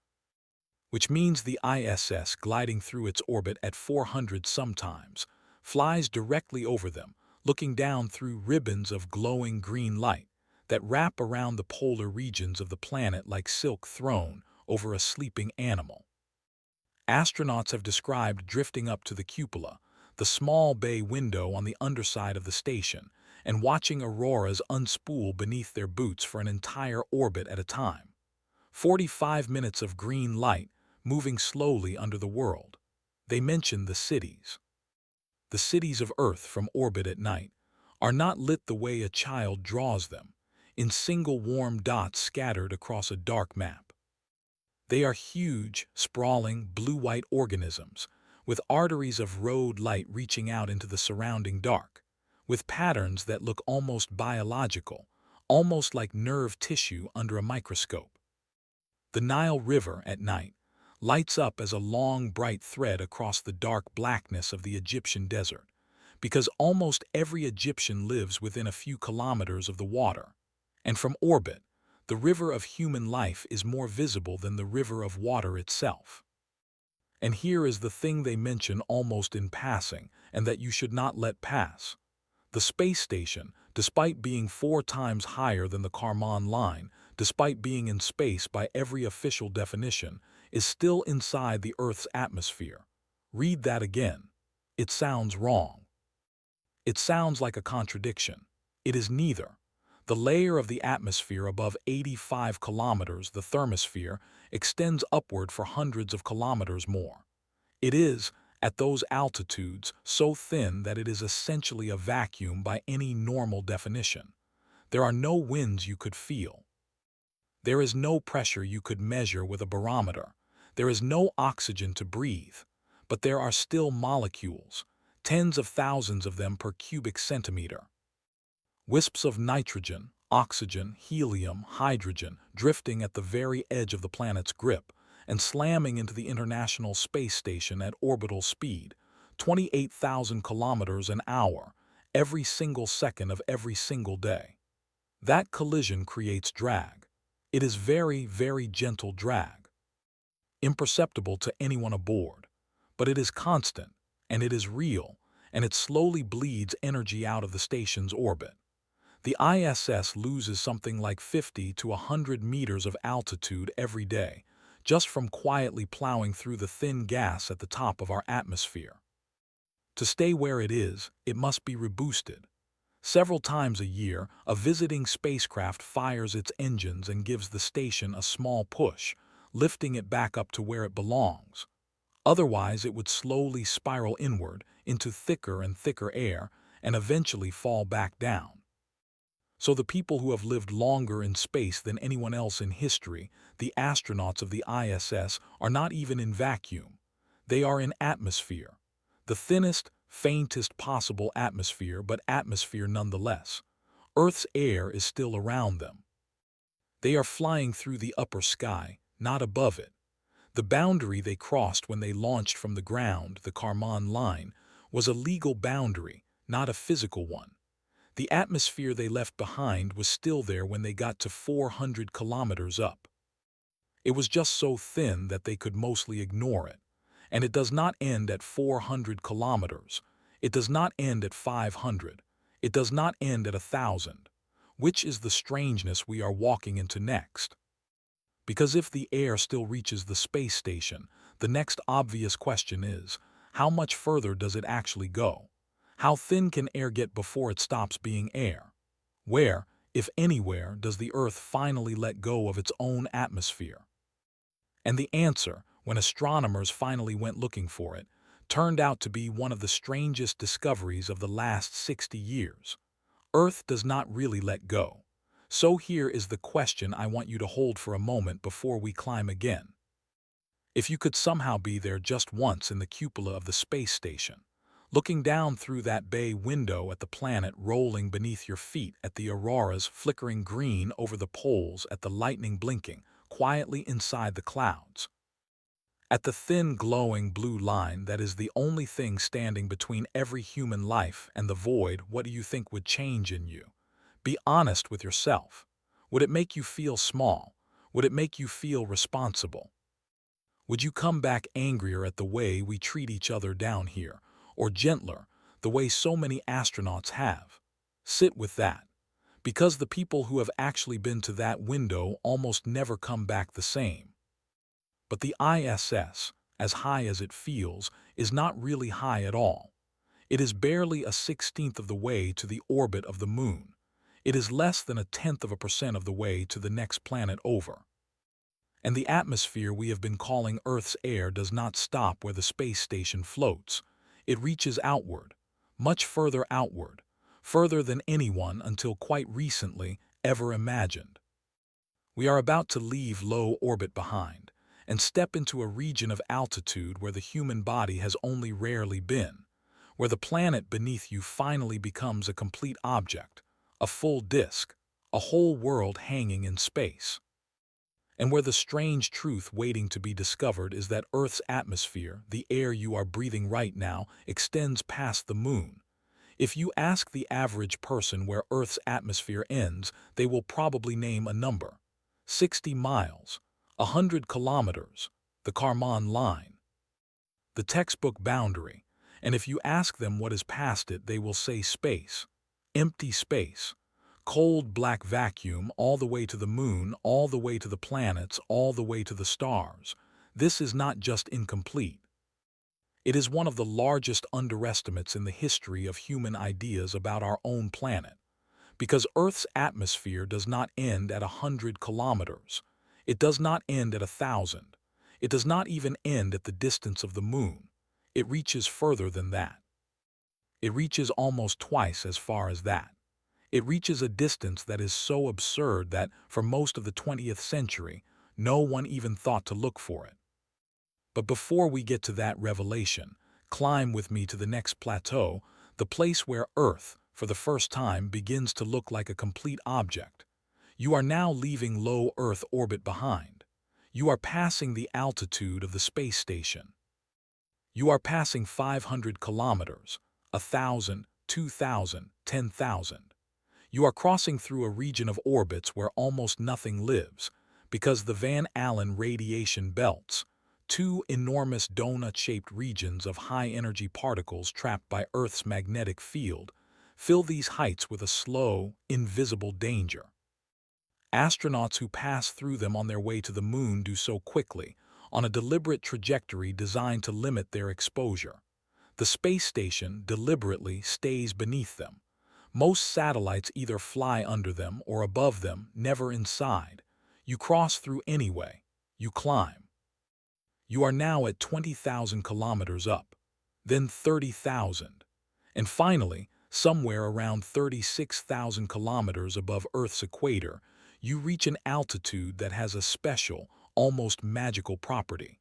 which means the ISS, gliding through its orbit at 400 sometimes, flies directly over them, looking down through ribbons of glowing green light that wrap around the polar regions of the planet like silk thrown over a sleeping animal. Astronauts have described drifting up to the cupola, the small bay window on the underside of the station, and watching auroras unspool beneath their boots for an entire orbit at a time. 45 minutes of green light moving slowly under the world. They mention the cities. The cities of Earth from orbit at night are not lit the way a child draws them, in single warm dots scattered across a dark map. They are huge, sprawling, blue-white organisms, with arteries of road light reaching out into the surrounding dark, with patterns that look almost biological, almost like nerve tissue under a microscope. The Nile River at night lights up as a long, bright thread across the dark blackness of the Egyptian desert, because almost every Egyptian lives within a few kilometers of the water, and from orbit, the river of human life is more visible than the river of water itself. And here is the thing they mention almost in passing, and that you should not let pass. The space station, despite being 4 times higher than the Kármán line, despite being in space by every official definition, is still inside the Earth's atmosphere. Read that again. It sounds wrong. It sounds like a contradiction. It is neither. The layer of the atmosphere above 85 kilometers, the thermosphere, extends upward for hundreds of kilometers more. It is, at those altitudes, so thin that it is essentially a vacuum by any normal definition. There are no winds you could feel. There is no pressure you could measure with a barometer. There is no oxygen to breathe. But there are still molecules, tens of thousands of them per cubic centimeter. Wisps of nitrogen, oxygen, helium, hydrogen, drifting at the very edge of the planet's grip and slamming into the International Space Station at orbital speed, 28,000 kilometers an hour, every single second of every single day. That collision creates drag. It is very, very gentle drag, imperceptible to anyone aboard, but it is constant, and it is real, and it slowly bleeds energy out of the station's orbit. The ISS loses something like 50 to 100 meters of altitude every day, just from quietly plowing through the thin gas at the top of our atmosphere. To stay where it is, it must be reboosted. Several times a year, a visiting spacecraft fires its engines and gives the station a small push, lifting it back up to where it belongs. Otherwise, it would slowly spiral inward into thicker and thicker air and eventually fall back down. So the people who have lived longer in space than anyone else in history, the astronauts of the ISS, are not even in vacuum. They are in atmosphere. The thinnest, faintest possible atmosphere, but atmosphere nonetheless. Earth's air is still around them. They are flying through the upper sky, not above it. The boundary they crossed when they launched from the ground, the Kármán line, was a legal boundary, not a physical one. The atmosphere they left behind was still there when they got to 400 kilometers up. It was just so thin that they could mostly ignore it. And it does not end at 400 kilometers. It does not end at 500. It does not end at 1,000. Which is the strangeness we are walking into next? Because if the air still reaches the space station, the next obvious question is, how much further does it actually go? How thin can air get before it stops being air? Where, if anywhere, does the Earth finally let go of its own atmosphere? And the answer, when astronomers finally went looking for it, turned out to be one of the strangest discoveries of the last 60 years. Earth does not really let go. So here is the question I want you to hold for a moment before we climb again. If you could somehow be there just once in the cupola of the space station, looking down through that bay window at the planet rolling beneath your feet, at the auroras flickering green over the poles, at the lightning blinking quietly inside the clouds, at the thin glowing blue line that is the only thing standing between every human life and the void, what do you think would change in you? Be honest with yourself. Would it make you feel small? Would it make you feel responsible? Would you come back angrier at the way we treat each other down here, or gentler, the way so many astronauts have? Sit with that, because the people who have actually been to that window almost never come back the same. But the ISS, as high as it feels, is not really high at all. It is barely a 16th of the way to the orbit of the Moon. It is less than a 10% of the way to the next planet over. And the atmosphere we have been calling Earth's air does not stop where the space station floats. It reaches outward, much further outward, further than anyone until quite recently ever imagined. We are about to leave low orbit behind and step into a region of altitude where the human body has only rarely been, where the planet beneath you finally becomes a complete object, a full disk, a whole world hanging in space. And where the strange truth waiting to be discovered is that Earth's atmosphere, the air you are breathing right now, extends past the Moon. If you ask the average person where Earth's atmosphere ends, they will probably name a number. 60 miles, 100 kilometers, the Kármán line, the textbook boundary. And if you ask them what is past it, they will say space, empty space. Cold black vacuum all the way to the Moon, all the way to the planets, all the way to the stars. This is not just incomplete. It is one of the largest underestimates in the history of human ideas about our own planet. Because Earth's atmosphere does not end at 100 kilometers. It does not end at 1,000. It does not even end at the distance of the Moon. It reaches further than that. It reaches almost twice as far as that. It reaches a distance that is so absurd that, for most of the 20th century, no one even thought to look for it. But before we get to that revelation, climb with me to the next plateau, the place where Earth, for the first time, begins to look like a complete object. You are now leaving low Earth orbit behind. You are passing the altitude of the space station. You are passing 500 kilometers, 1,000, 2,000, 10,000. You are crossing through a region of orbits where almost nothing lives, because the Van Allen radiation belts, two enormous donut-shaped regions of high-energy particles trapped by Earth's magnetic field, fill these heights with a slow, invisible danger. Astronauts who pass through them on their way to the Moon do so quickly, on a deliberate trajectory designed to limit their exposure. The space station deliberately stays beneath them. Most satellites either fly under them or above them, never inside. You cross through anyway. You climb. You are now at 20,000 kilometers up, then 30,000, and finally, somewhere around 36,000 kilometers above Earth's equator, you reach an altitude that has a special, almost magical property.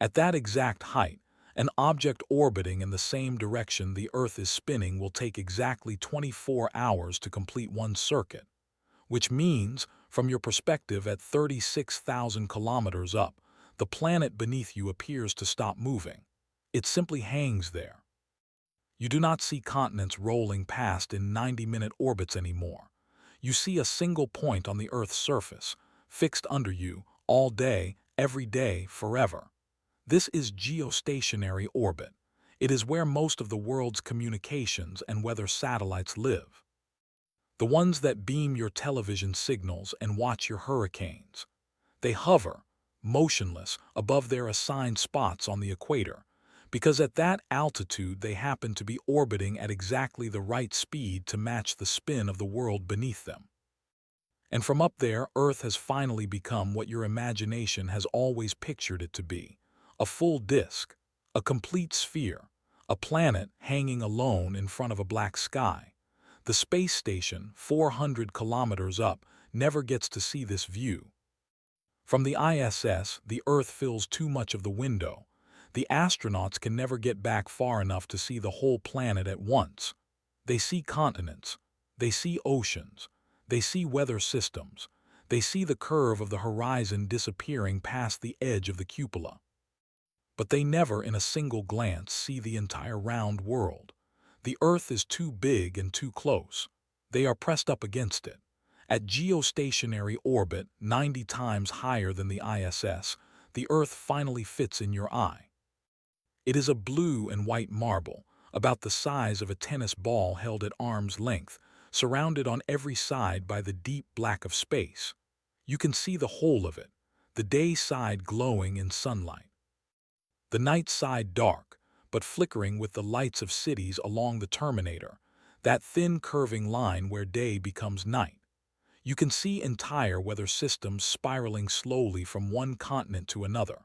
At that exact height, an object orbiting in the same direction the Earth is spinning will take exactly 24 hours to complete one circuit, which means, from your perspective at 36,000 kilometers up, the planet beneath you appears to stop moving. It simply hangs there. You do not see continents rolling past in 90-minute orbits anymore. You see a single point on the Earth's surface, fixed under you, all day, every day, forever. This is geostationary orbit. It is where most of the world's communications and weather satellites live. The ones that beam your television signals and watch your hurricanes. They hover, motionless, above their assigned spots on the equator, because at that altitude they happen to be orbiting at exactly the right speed to match the spin of the world beneath them. And from up there, Earth has finally become what your imagination has always pictured it to be: a full disk, a complete sphere, a planet hanging alone in front of a black sky. The space station, 400 kilometers up, never gets to see this view. From the ISS, the Earth fills too much of the window. The astronauts can never get back far enough to see the whole planet at once. They see continents, they see oceans, they see weather systems, they see the curve of the horizon disappearing past the edge of the cupola. But they never, in a single glance, see the entire round world. The Earth is too big and too close. They are pressed up against it. At geostationary orbit, 90 times higher than the ISS, the Earth finally fits in your eye. It is a blue and white marble, about the size of a tennis ball held at arm's length, surrounded on every side by the deep black of space. You can see the whole of it, the day side glowing in sunlight, the night side dark, but flickering with the lights of cities along the terminator, that thin curving line where day becomes night. You can see entire weather systems spiraling slowly from one continent to another.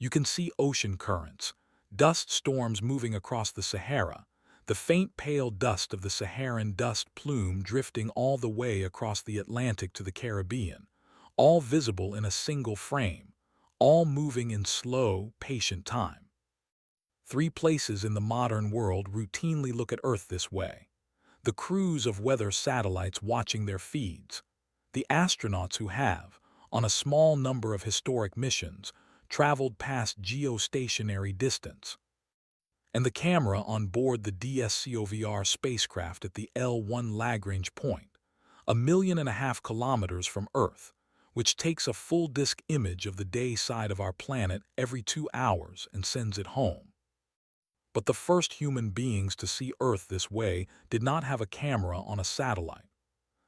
You can see ocean currents, dust storms moving across the Sahara, the faint pale dust of the Saharan dust plume drifting all the way across the Atlantic to the Caribbean, all visible in a single frame, all moving in slow, patient time. 3 places in the modern world routinely look at Earth this way: the crews of weather satellites watching their feeds, the astronauts who have, on a small number of historic missions, traveled past geostationary distance, and the camera on board the DSCOVR spacecraft at the L1 Lagrange point, 1.5 million kilometers from Earth, which takes a full disk image of the day side of our planet every 2 hours and sends it home. But the first human beings to see Earth this way did not have a camera on a satellite.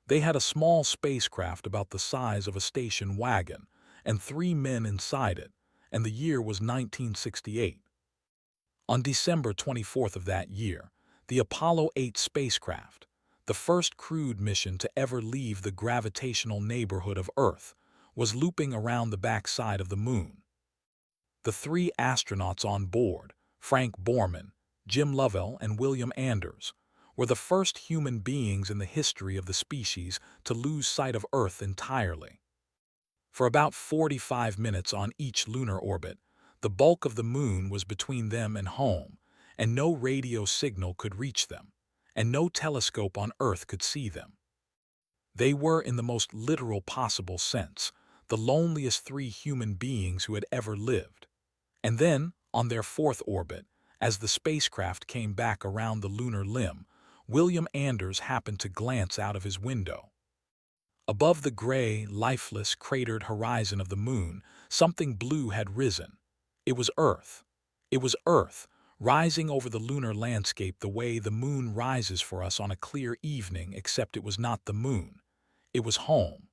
They had a small spacecraft about the size of a station wagon, and 3 men inside it, and the year was 1968. On December 24th of that year, the Apollo 8 spacecraft, the first crewed mission to ever leave the gravitational neighborhood of Earth, was looping around the backside of the Moon. The 3 astronauts on board, Frank Borman, Jim Lovell, and William Anders, were the first human beings in the history of the species to lose sight of Earth entirely. For about 45 minutes on each lunar orbit, the bulk of the Moon was between them and home, and no radio signal could reach them, and no telescope on Earth could see them. They were, in the most literal possible sense, the loneliest 3 human beings who had ever lived. And then, on their 4th orbit, as the spacecraft came back around the lunar limb, William Anders happened to glance out of his window. Above the gray, lifeless, cratered horizon of the Moon, something blue had risen. It was Earth. It was Earth, rising over the lunar landscape the way the Moon rises for us on a clear evening, except it was not the Moon. It was home.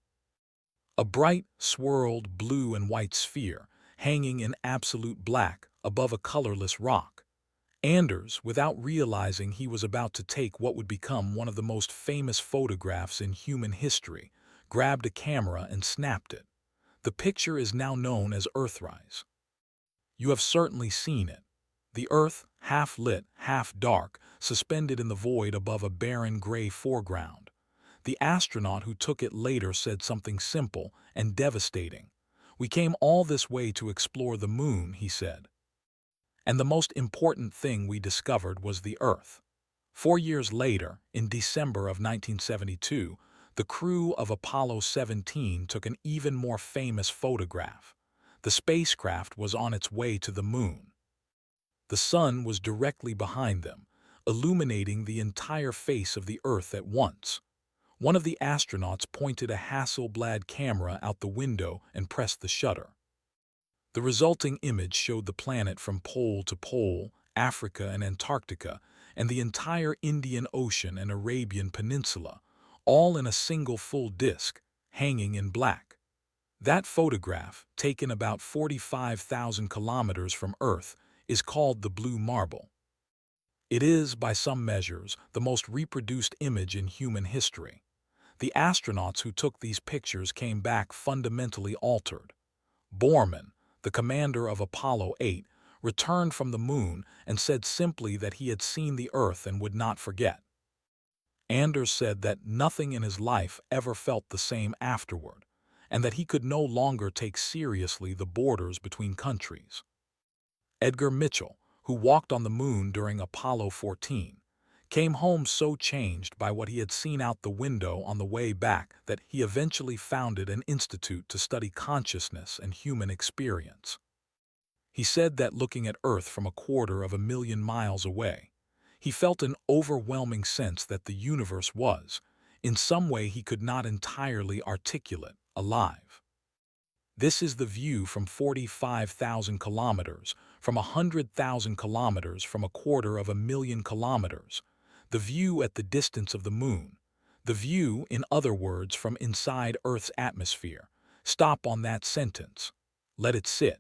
A bright, swirled blue and white sphere, hanging in absolute black above a colorless rock. Anders, without realizing he was about to take what would become one of the most famous photographs in human history, grabbed a camera and snapped it. The picture is now known as Earthrise. You have certainly seen it. The Earth, half lit, half dark, suspended in the void above a barren gray foreground. The astronaut who took it later said something simple and devastating. "We came all this way to explore the Moon," he said. And the most important thing we discovered was the Earth. 4 years later, in December of 1972, the crew of Apollo 17 took an even more famous photograph. The spacecraft was on its way to the Moon. The sun was directly behind them, illuminating the entire face of the Earth at once. One of the astronauts pointed a Hasselblad camera out the window and pressed the shutter. The resulting image showed the planet from pole to pole, Africa and Antarctica, and the entire Indian Ocean and Arabian Peninsula, all in a single full disk, hanging in black. That photograph, taken about 45,000 kilometers from Earth, is called the blue marble. It is, by some measures, the most reproduced image in human history. The astronauts who took these pictures came back fundamentally altered. Borman, the commander of Apollo 8, returned from the moon and said simply that he had seen the Earth and would not forget. Anders said that nothing in his life ever felt the same afterward, and that he could no longer take seriously the borders between countries. Edgar Mitchell, who walked on the moon during Apollo 14, came home so changed by what he had seen out the window on the way back that he eventually founded an institute to study consciousness and human experience. He said that looking at Earth from 250,000 miles away, he felt an overwhelming sense that the universe was, in some way he could not entirely articulate, alive. This is the view from 45,000 kilometers, from 100,000 kilometers, from 250,000 kilometers, the view at the distance of the moon, the view, in other words, from inside Earth's atmosphere. Stop on that sentence. Let it sit.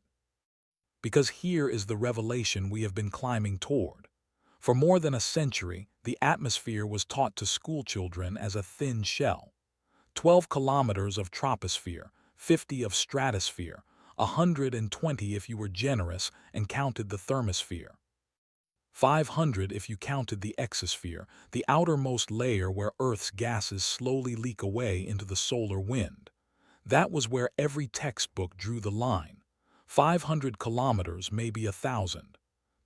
Because here is the revelation we have been climbing toward. For more than a century, the atmosphere was taught to schoolchildren as a thin shell. 12 kilometers of troposphere, 50 of stratosphere, 120 if you were generous and counted the thermosphere. 500 if you counted the exosphere, the outermost layer where Earth's gases slowly leak away into the solar wind. That was where every textbook drew the line. 500 kilometers, maybe 1,000.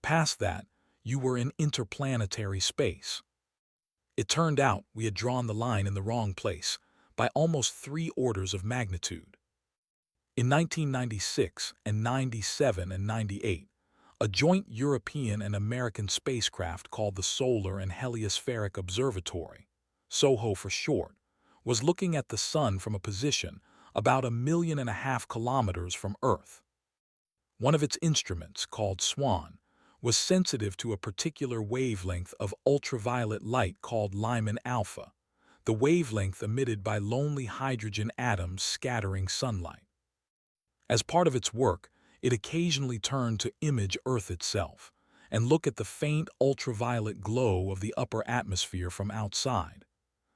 Past that, you were in interplanetary space. It turned out we had drawn the line in the wrong place, by almost 3 orders of magnitude. In 1996 and 97 and 98, a joint European and American spacecraft called the Solar and Heliospheric Observatory, SOHO for short, was looking at the Sun from a position about 1.5 million kilometers from Earth. One of its instruments, called SWAN, was sensitive to a particular wavelength of ultraviolet light called Lyman alpha, the wavelength emitted by lonely hydrogen atoms scattering sunlight. As part of its work, it occasionally turned to image Earth itself and look at the faint ultraviolet glow of the upper atmosphere from outside.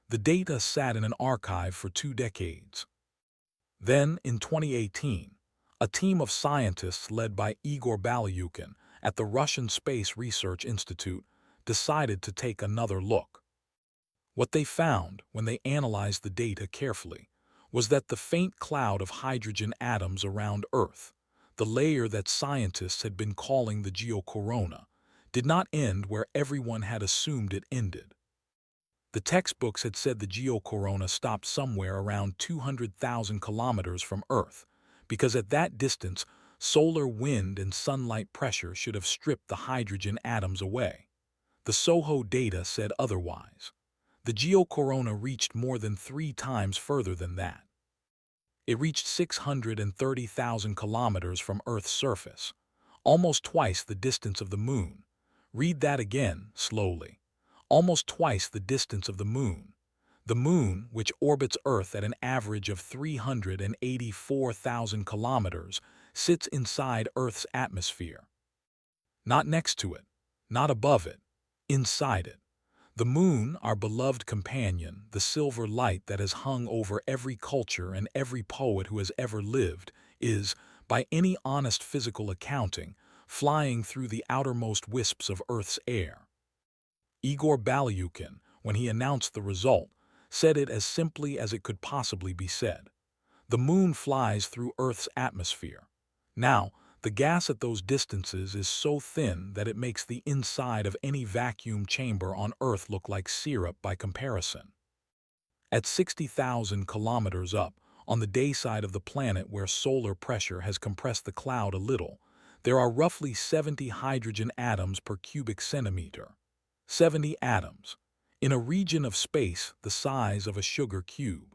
The data sat in an archive for 2 decades. Then, in 2018, a team of scientists led by Igor Balyukin at the Russian Space Research Institute decided to take another look. What they found, when they analyzed the data carefully, was that the faint cloud of hydrogen atoms around Earth, the layer that scientists had been calling the geocorona, did not end where everyone had assumed it ended. The textbooks had said the geocorona stopped somewhere around 200,000 kilometers from Earth, because at that distance, solar wind and sunlight pressure should have stripped the hydrogen atoms away. The SOHO data said otherwise. The geocorona reached more than 3 times further than that. It reached 630,000 kilometers from Earth's surface, almost twice the distance of the Moon. Read that again, slowly. Almost twice the distance of the Moon. The Moon, which orbits Earth at an average of 384,000 kilometers, sits inside Earth's atmosphere. Not next to it, not above it, inside it. The Moon, our beloved companion, the silver light that has hung over every culture and every poet who has ever lived, is, by any honest physical accounting, flying through the outermost wisps of Earth's air. Igor Balyukin, when he announced the result, said it as simply as it could possibly be said. The Moon flies through Earth's atmosphere. Now, the gas at those distances is so thin that it makes the inside of any vacuum chamber on Earth look like syrup by comparison. At 60,000 kilometers up, on the day side of the planet where solar pressure has compressed the cloud a little, there are roughly 70 hydrogen atoms per cubic centimeter. 70 atoms, in a region of space the size of a sugar cube.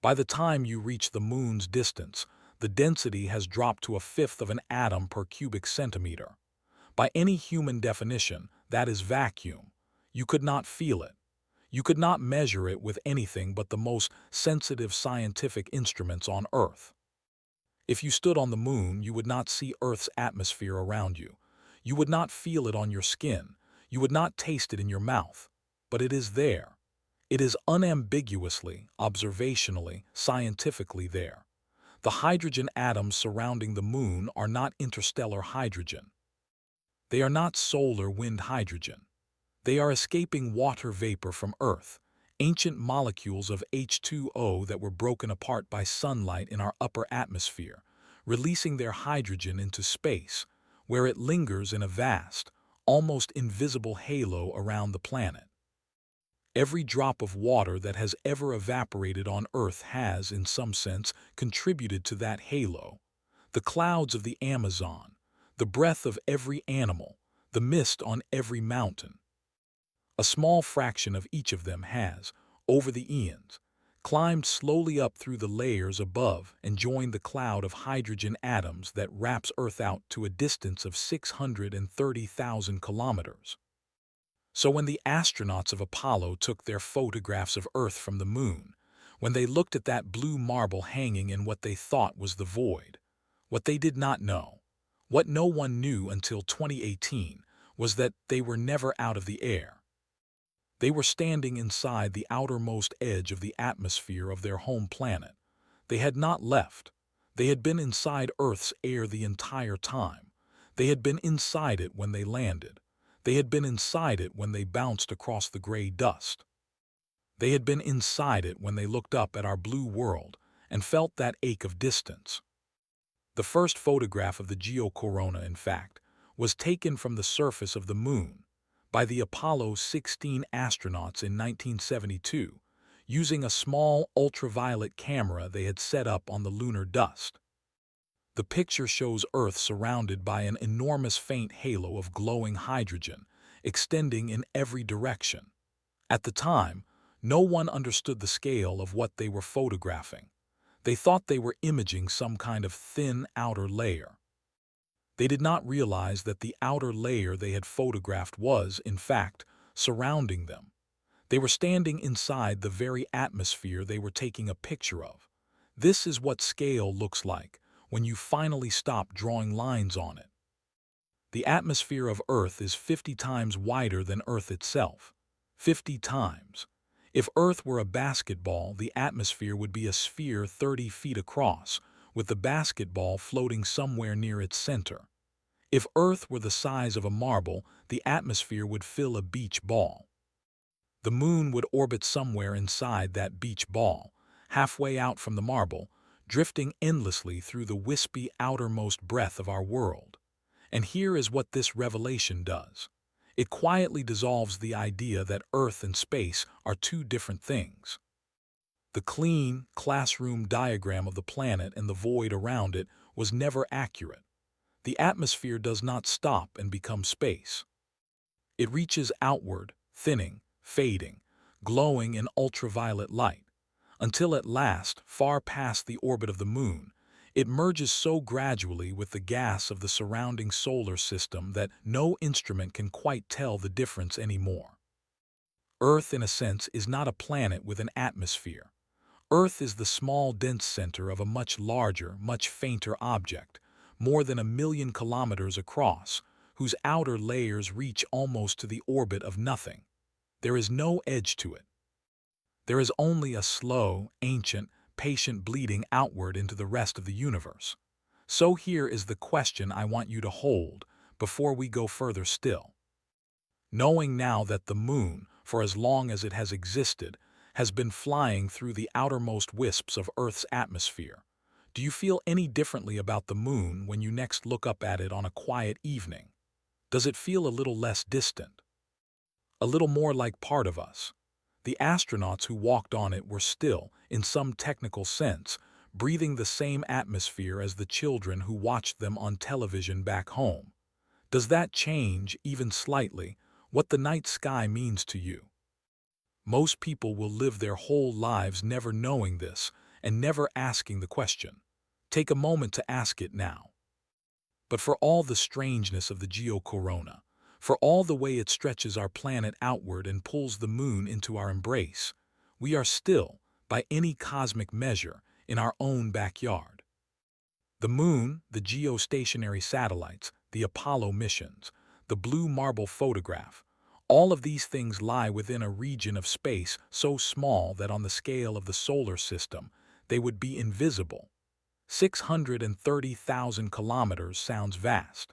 By the time you reach the Moon's distance, the density has dropped to 1/5 of an atom per cubic centimeter. By any human definition, that is vacuum. You could not feel it. You could not measure it with anything but the most sensitive scientific instruments on Earth. If you stood on the Moon, you would not see Earth's atmosphere around you. You would not feel it on your skin. You would not taste it in your mouth. But it is there. It is unambiguously, observationally, scientifically there. The hydrogen atoms surrounding the moon are not interstellar hydrogen. They are not solar wind hydrogen. They are escaping water vapor from Earth, ancient molecules of H2O that were broken apart by sunlight in our upper atmosphere, releasing their hydrogen into space, where it lingers in a vast, almost invisible halo around the planet. Every drop of water that has ever evaporated on Earth has, in some sense, contributed to that halo. The clouds of the Amazon, the breath of every animal, the mist on every mountain. A small fraction of each of them has, over the eons, climbed slowly up through the layers above and joined the cloud of hydrogen atoms that wraps Earth out to a distance of 630,000 kilometers. So when the astronauts of Apollo took their photographs of Earth from the moon, when they looked at that blue marble hanging in what they thought was the void, what they did not know, what no one knew until 2018, was that they were never out of the air. They were standing inside the outermost edge of the atmosphere of their home planet. They had not left. They had been inside Earth's air the entire time. They had been inside it when they landed. They had been inside it when they bounced across the gray dust. They had been inside it when they looked up at our blue world and felt that ache of distance. The first photograph of the geocorona, in fact, was taken from the surface of the moon by the Apollo 16 astronauts in 1972, using a small ultraviolet camera they had set up on the lunar dust. The picture shows Earth surrounded by an enormous faint halo of glowing hydrogen, extending in every direction. At the time, no one understood the scale of what they were photographing. They thought they were imaging some kind of thin outer layer. They did not realize that the outer layer they had photographed was, in fact, surrounding them. They were standing inside the very atmosphere they were taking a picture of. This is what scale looks like when you finally stop drawing lines on it. The atmosphere of Earth is 50 times wider than Earth itself. 50 times. If Earth were a basketball, the atmosphere would be a sphere 30 feet across, with the basketball floating somewhere near its center. If Earth were the size of a marble, the atmosphere would fill a beach ball. The moon would orbit somewhere inside that beach ball, halfway out from the marble, drifting endlessly through the wispy outermost breath of our world. And here is what this revelation does. It quietly dissolves the idea that Earth and space are two different things. The clean, classroom diagram of the planet and the void around it was never accurate. The atmosphere does not stop and become space. It reaches outward, thinning, fading, glowing in ultraviolet light, until at last, far past the orbit of the moon, it merges so gradually with the gas of the surrounding solar system that no instrument can quite tell the difference anymore. Earth, in a sense, is not a planet with an atmosphere. Earth is the small, dense center of a much larger, much fainter object, more than 1,000,000 kilometers across, whose outer layers reach almost to the orbit of nothing. There is no edge to it. There is only a slow, ancient, patient bleeding outward into the rest of the universe. So here is the question I want you to hold before we go further still. Knowing now that the moon, for as long as it has existed, has been flying through the outermost wisps of Earth's atmosphere, do you feel any differently about the moon when you next look up at it on a quiet evening? Does it feel a little less distant? A little more like part of us? The astronauts who walked on it were still, in some technical sense, breathing the same atmosphere as the children who watched them on television back home. Does that change, even slightly, what the night sky means to you? Most people will live their whole lives never knowing this and never asking the question. Take a moment to ask it now. But for all the strangeness of the geocorona, for all the way it stretches our planet outward and pulls the moon into our embrace, we are still, by any cosmic measure, in our own backyard. The moon, the geostationary satellites, the Apollo missions, the blue marble photograph. All of these things lie within a region of space so small that on the scale of the solar system, they would be invisible. 630,000 kilometers sounds vast.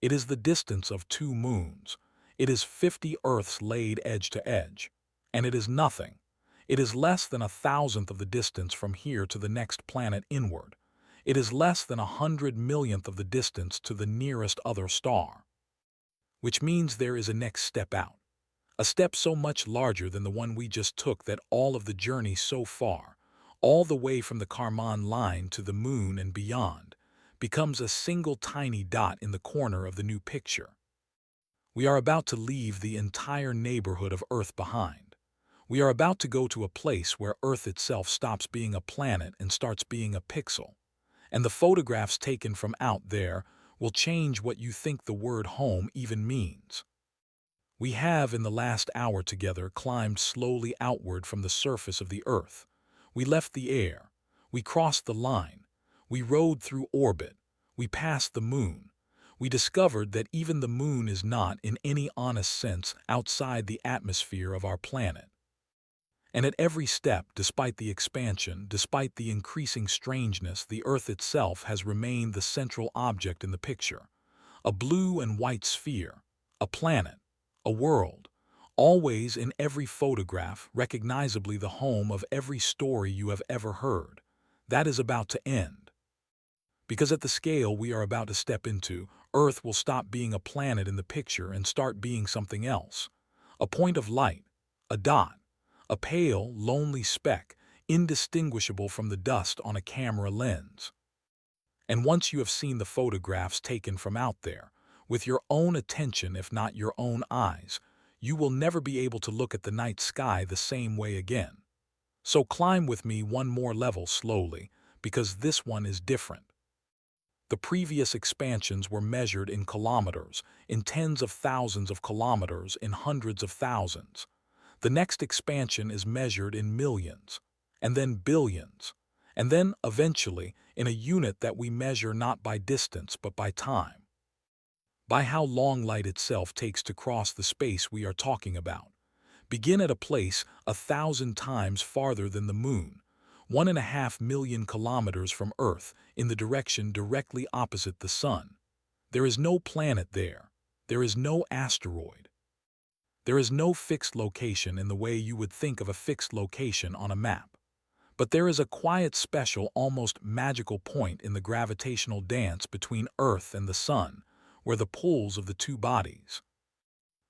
It is the distance of 2 moons. It is 50 Earths laid edge to edge. And it is nothing. It is less than 1,000th of the distance from here to the next planet inward. It is less than 100 millionth of the distance to the nearest other star. Which means there is a next step out. A step so much larger than the one we just took that all of the journey so far, all the way from the Kármán line to the moon and beyond, becomes a single tiny dot in the corner of the new picture. We are about to leave the entire neighborhood of Earth behind. We are about to go to a place where Earth itself stops being a planet and starts being a pixel. And the photographs taken from out there will change what you think the word home even means. We have, in the last hour together, climbed slowly outward from the surface of the Earth. We left the air. We crossed the line. We rode through orbit. We passed the moon. We discovered that even the moon is not, in any honest sense, outside the atmosphere of our planet. And at every step, despite the expansion, despite the increasing strangeness, the Earth itself has remained the central object in the picture. A blue and white sphere, a planet, a world, always in every photograph, recognizably the home of every story you have ever heard. That is about to end. Because at the scale we are about to step into, Earth will stop being a planet in the picture and start being something else. A point of light, a dot, a pale, lonely speck, indistinguishable from the dust on a camera lens. And once you have seen the photographs taken from out there, with your own attention if not your own eyes, you will never be able to look at the night sky the same way again. So climb with me one more level slowly, because this one is different. The previous expansions were measured in kilometers, in tens of thousands of kilometers, in hundreds of thousands. The next expansion is measured in millions, and then billions, and then, eventually, in a unit that we measure not by distance but by time. By how long light itself takes to cross the space we are talking about. Begin at a place 1,000 times farther than the moon, 1.5 million kilometers from Earth, in the direction directly opposite the sun. There is no planet there. There is no asteroid. There is no fixed location in the way you would think of a fixed location on a map. But there is a quiet, special, almost magical point in the gravitational dance between Earth and the sun, where the pulls of the two bodies,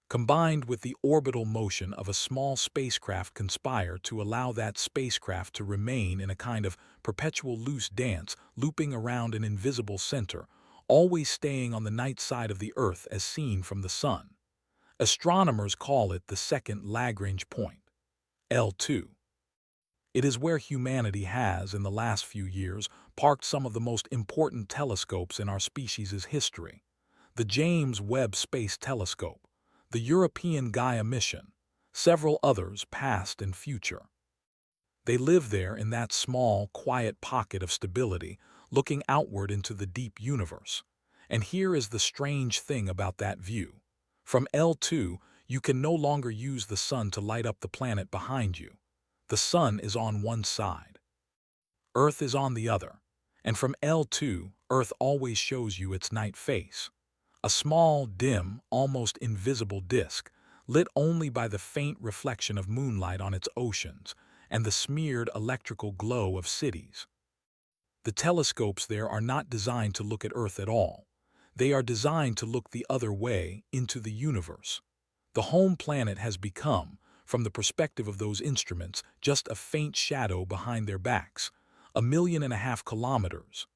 combined with the orbital motion of a small spacecraft, conspire to allow that spacecraft to remain in a kind of perpetual loose dance, looping around an invisible center, always staying on the night side of the Earth as seen from the sun. Astronomers call it the second Lagrange point, L2. It is where humanity has, in the last few years, parked some of the most important telescopes in our species' history. The James Webb Space Telescope, the European Gaia mission, several others past and future. They live there in that small, quiet pocket of stability, looking outward into the deep universe. And here is the strange thing about that view. From L2, you can no longer use the sun to light up the planet behind you. The sun is on one side. Earth is on the other. And from L2, Earth always shows you its night face. A small, dim, almost invisible disk, lit only by the faint reflection of moonlight on its oceans and the smeared electrical glow of cities. The telescopes there are not designed to look at Earth at all. They are designed to look the other way, into the universe. The home planet has become, from the perspective of those instruments, just a faint shadow behind their backs, 1.5 million kilometers.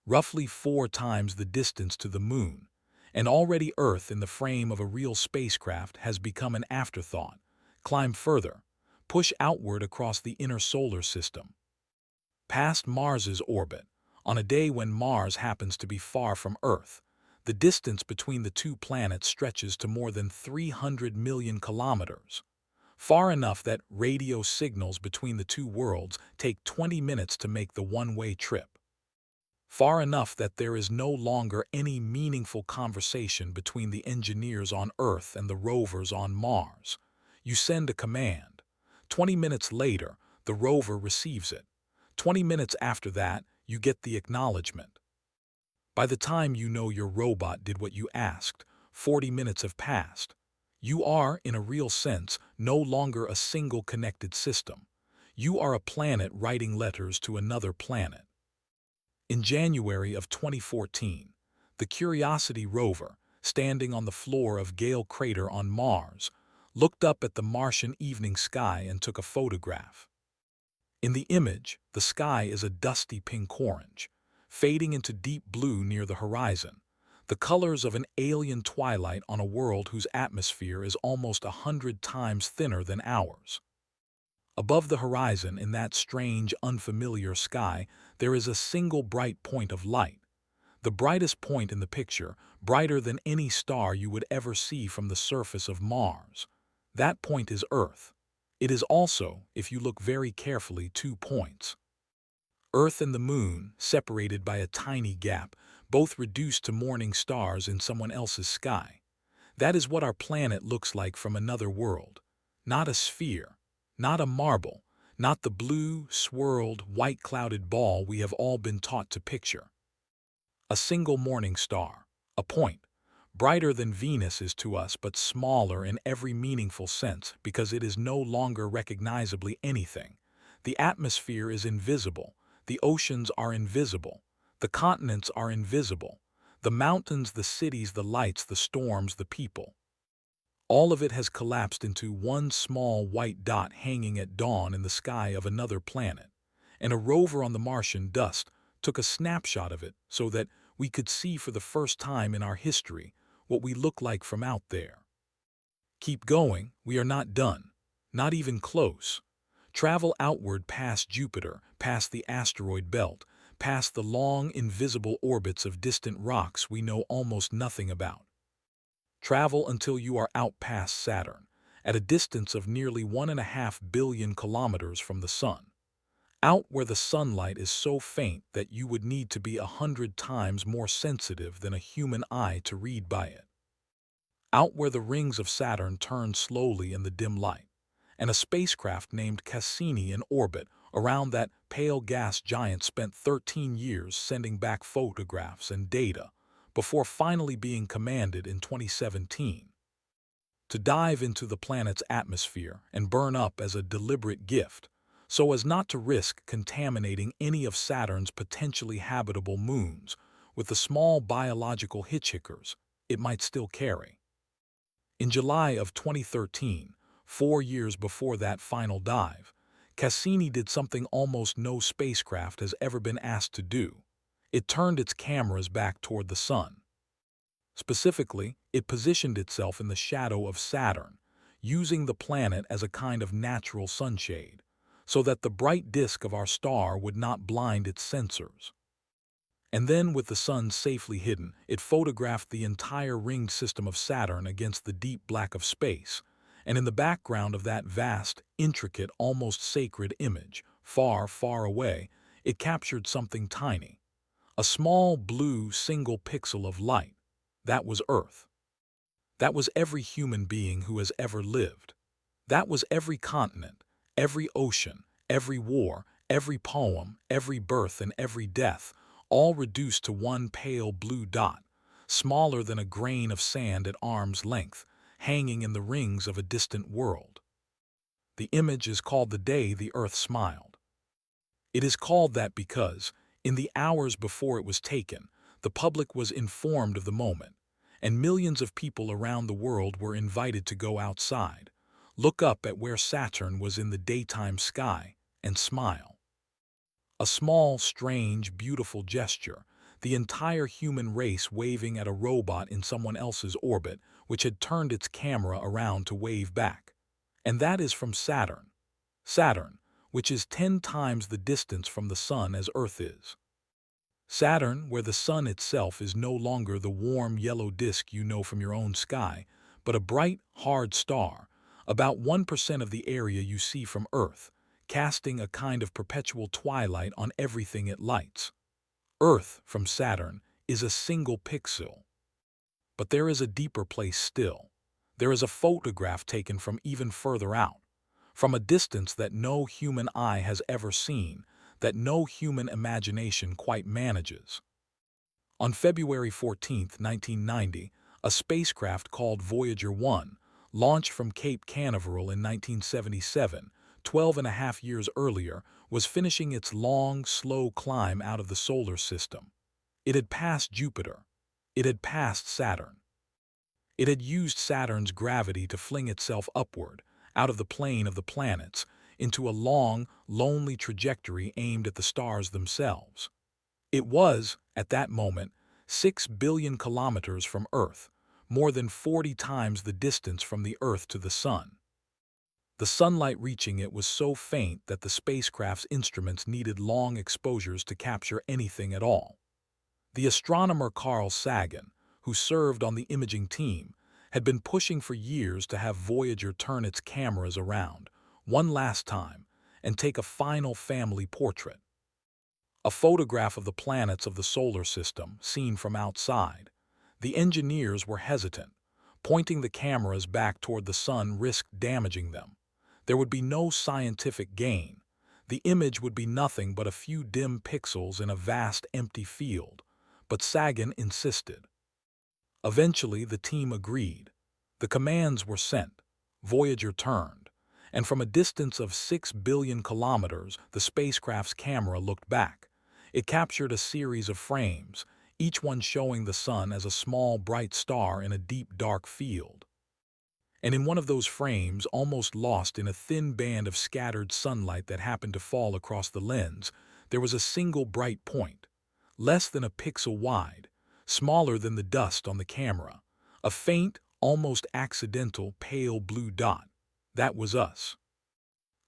Roughly 4 times the distance to the moon, and already Earth in the frame of a real spacecraft has become an afterthought. Climb further, push outward across the inner solar system. Past Mars's orbit, on a day when Mars happens to be far from Earth, the distance between the two planets stretches to more than 300 million kilometers. Far enough that radio signals between the two worlds take 20 minutes to make the one-way trip. far enough that there is no longer any meaningful conversation between the engineers on Earth and the rovers on Mars. You send a command. 20 minutes later, the rover receives it. 20 minutes after that, you get the acknowledgement. By the time you know your robot did what you asked, 40 minutes have passed. You are, in a real sense, no longer a single connected system. You are a planet writing letters to another planet. In January of 2014, the Curiosity rover, standing on the floor of Gale Crater on Mars, looked up at the Martian evening sky and took a photograph. In the image, the sky is a dusty pink-orange, fading into deep blue near the horizon, the colors of an alien twilight on a world whose atmosphere is almost 100 times thinner than ours. Above the horizon, in that strange, unfamiliar sky, there is a single bright point of light. The brightest point in the picture, brighter than any star you would ever see from the surface of Mars. That point is Earth. It is also, if you look very carefully, 2 points. Earth and the Moon, separated by a tiny gap, both reduced to morning stars in someone else's sky. That is what our planet looks like from another world. Not a sphere, not a marble, not the blue, swirled, white-clouded ball we have all been taught to picture. A single morning star, a point, brighter than Venus is to us but smaller in every meaningful sense because it is no longer recognizably anything. The atmosphere is invisible, the oceans are invisible, the continents are invisible, the mountains, the cities, the lights, the storms, the people. All of it has collapsed into one small white dot hanging at dawn in the sky of another planet, and a rover on the Martian dust took a snapshot of it so that we could see for the first time in our history what we look like from out there. Keep going, we are not done, not even close. Travel outward past Jupiter, past the asteroid belt, past the long, invisible orbits of distant rocks we know almost nothing about. Travel until you are out past Saturn, at a distance of nearly 1.5 billion kilometers from the Sun. Out where the sunlight is so faint that you would need to be 100 times more sensitive than a human eye to read by it. Out where the rings of Saturn turn slowly in the dim light, and a spacecraft named Cassini in orbit around that pale gas giant spent 13 years sending back photographs and data before finally being commanded in 2017 to dive into the planet's atmosphere and burn up as a deliberate gift, so as not to risk contaminating any of Saturn's potentially habitable moons with the small biological hitchhikers it might still carry. In July of 2013, 4 years before that final dive, Cassini did something almost no spacecraft has ever been asked to do. It turned its cameras back toward the Sun. Specifically, it positioned itself in the shadow of Saturn, using the planet as a kind of natural sunshade, so that the bright disk of our star would not blind its sensors. And then, with the Sun safely hidden, it photographed the entire ringed system of Saturn against the deep black of space, and in the background of that vast, intricate, almost sacred image, far, far away, it captured something tiny. A small, blue, single pixel of light. That was Earth. That was every human being who has ever lived. That was every continent, every ocean, every war, every poem, every birth and every death, all reduced to one pale blue dot, smaller than a grain of sand at arm's length, hanging in the rings of a distant world. The image is called the day the Earth smiled. It is called that because, in the hours before it was taken, the public was informed of the moment, and millions of people around the world were invited to go outside, look up at where Saturn was in the daytime sky, and smile. A small, strange, beautiful gesture, the entire human race waving at a robot in someone else's orbit, which had turned its camera around to wave back. And that is from Saturn. Saturn, which is 10 times the distance from the Sun as Earth is. Saturn, where the Sun itself is no longer the warm yellow disk you know from your own sky, but a bright, hard star, about 1% of the area you see from Earth, casting a kind of perpetual twilight on everything it lights. Earth, from Saturn, is a single pixel. But there is a deeper place still. There is a photograph taken from even further out, from a distance that no human eye has ever seen, that no human imagination quite manages. On February 14, 1990, a spacecraft called Voyager 1, launched from Cape Canaveral in 1977, 12.5 years earlier, was finishing its long, slow climb out of the solar system. It had passed Jupiter. It had passed Saturn. It had used Saturn's gravity to fling itself upward, out of the plane of the planets, into a long, lonely trajectory aimed at the stars themselves. It was, at that moment, 6 billion kilometers from Earth, more than 40 times the distance from the Earth to the Sun. The sunlight reaching it was so faint that the spacecraft's instruments needed long exposures to capture anything at all. The astronomer Carl Sagan, who served on the imaging team, had been pushing for years to have Voyager turn its cameras around, one last time, and take a final family portrait. A photograph of the planets of the solar system, seen from outside. The engineers were hesitant. Pointing the cameras back toward the sun risked damaging them. There would be no scientific gain. The image would be nothing but a few dim pixels in a vast empty field. But Sagan insisted. Eventually, the team agreed. The commands were sent. Voyager turned. And from a distance of 6 billion kilometers, the spacecraft's camera looked back. It captured a series of frames, each one showing the sun as a small, bright star in a deep, dark field. And in one of those frames, almost lost in a thin band of scattered sunlight that happened to fall across the lens, there was a single bright point, less than a pixel wide, smaller than the dust on the camera, a faint, almost accidental, pale blue dot. That was us.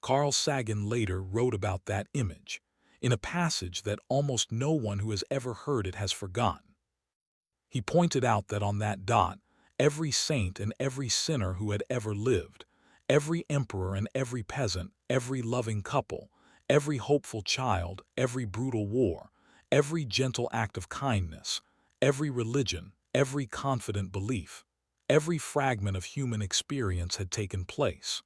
Carl Sagan later wrote about that image, in a passage that almost no one who has ever heard it has forgotten. He pointed out that on that dot, every saint and every sinner who had ever lived, every emperor and every peasant, every loving couple, every hopeful child, every brutal war, every gentle act of kindness, every religion, every confident belief, every fragment of human experience had taken place.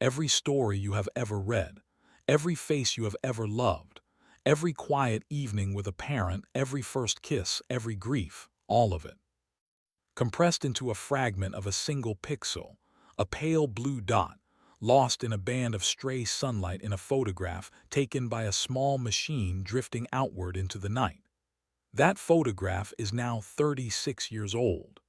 Every story you have ever read, every face you have ever loved, every quiet evening with a parent, every first kiss, every grief, all of it. Compressed into a fragment of a single pixel, a pale blue dot, lost in a band of stray sunlight in a photograph taken by a small machine drifting outward into the night. That photograph is now 36 years old.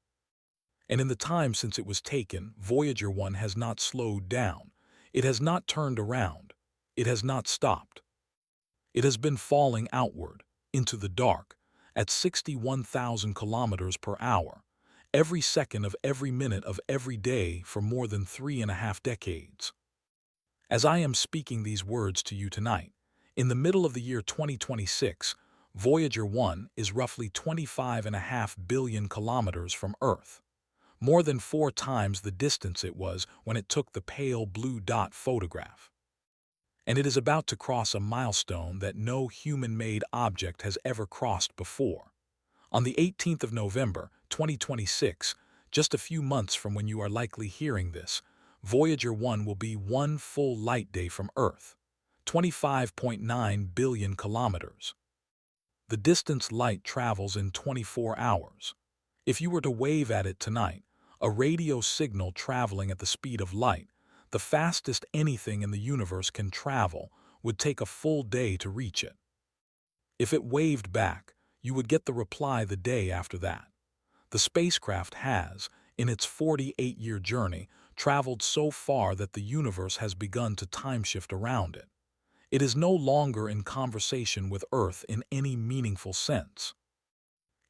And in the time since it was taken, Voyager 1 has not slowed down. It has not turned around. It has not stopped. It has been falling outward, into the dark, at 61,000 kilometers per hour, every second of every minute of every day for more than 3.5 decades. As I am speaking these words to you tonight, in the middle of the year 2026, Voyager 1 is roughly 25.5 billion kilometers from Earth, more than 4 times the distance it was when it took the pale blue dot photograph. And it is about to cross a milestone that no human-made object has ever crossed before. On the 18th of November, 2026, just a few months from when you are likely hearing this, Voyager 1 will be 1 full light day from Earth, 25.9 billion kilometers. The distance light travels in 24 hours. If you were to wave at it tonight, a radio signal traveling at the speed of light, the fastest anything in the universe can travel, would take a full day to reach it. If it waved back, you would get the reply the day after that. The spacecraft has, in its 48-year journey, traveled so far that the universe has begun to time-shift around it. It is no longer in conversation with Earth in any meaningful sense.